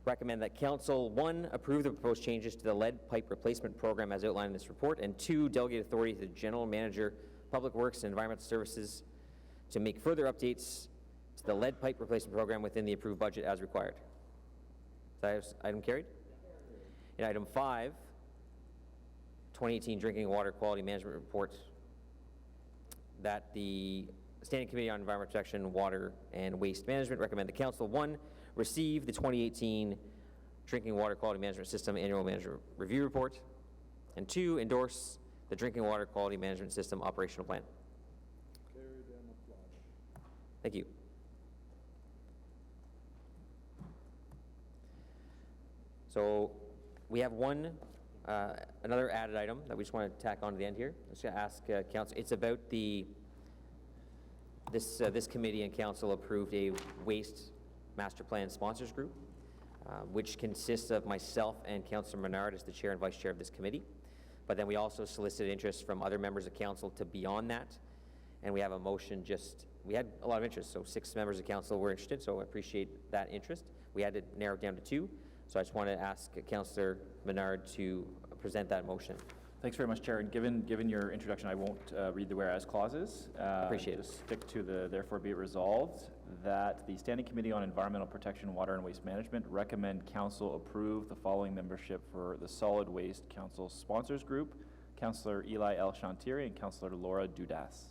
recommend that Council, 1, approve the proposed changes to the lead pipe replacement program as outlined in this report, and 2, delegate authority to the General Manager, Public Works and Environmental Services to make further updates to the lead pipe replacement program within the approved budget as required. Is that item carried? And item 5, 2018 Drinking Water Quality Management Report, that the Standing Committee on Environmental Protection, Water, and Waste Management recommend the Council, 1, receive the 2018 Drinking Water Quality Management System Annual Manager Review Report, and 2, endorse the Drinking Water Quality Management System Operational Plan. Thank you. So we have one, another added item that we just want to tack on to the end here. I'm just going to ask Council. It's about this committee and Council approved a waste master plan sponsors group, which consists of myself and Councillor Menard as the chair and vice chair of this committee. But then we also solicited interest from other members of council to beyond that. And we have a motion we had a lot of interest, so 6 members of council were interested, so I appreciate that interest. We had to narrow it down to 2, so I just want to ask Councillor Menard to present that motion. Thanks very much, Chair. And given your introduction, I won't read the whereas clauses. Appreciate it. Just stick to the therefore be it resolved that the Standing Committee on Environmental Protection, Water, and Waste Management recommend Council approve the following membership for the Solid Waste Council Sponsors Group: Councillor Eli L. Chantieri and Councillor Laura Dudas.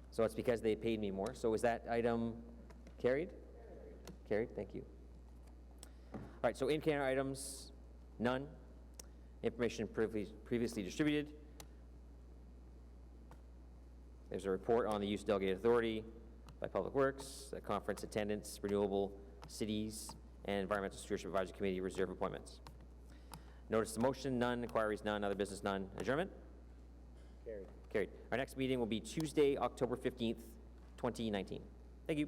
So it's because they paid me more. So is that item carried? Carried, thank you. All right, so in-camera items, none. Information previously distributed. There's a report on the use of delegated authority by Public Works, conference attendance, renewable cities, and Environmental Stewardship Advisory Committee reserve appointments. Notice of motion, none. Inquiries, none. Other business, none. Adjournment? Carried. Carried. Our next meeting will be Tuesday, October 15th, 2019. Thank you.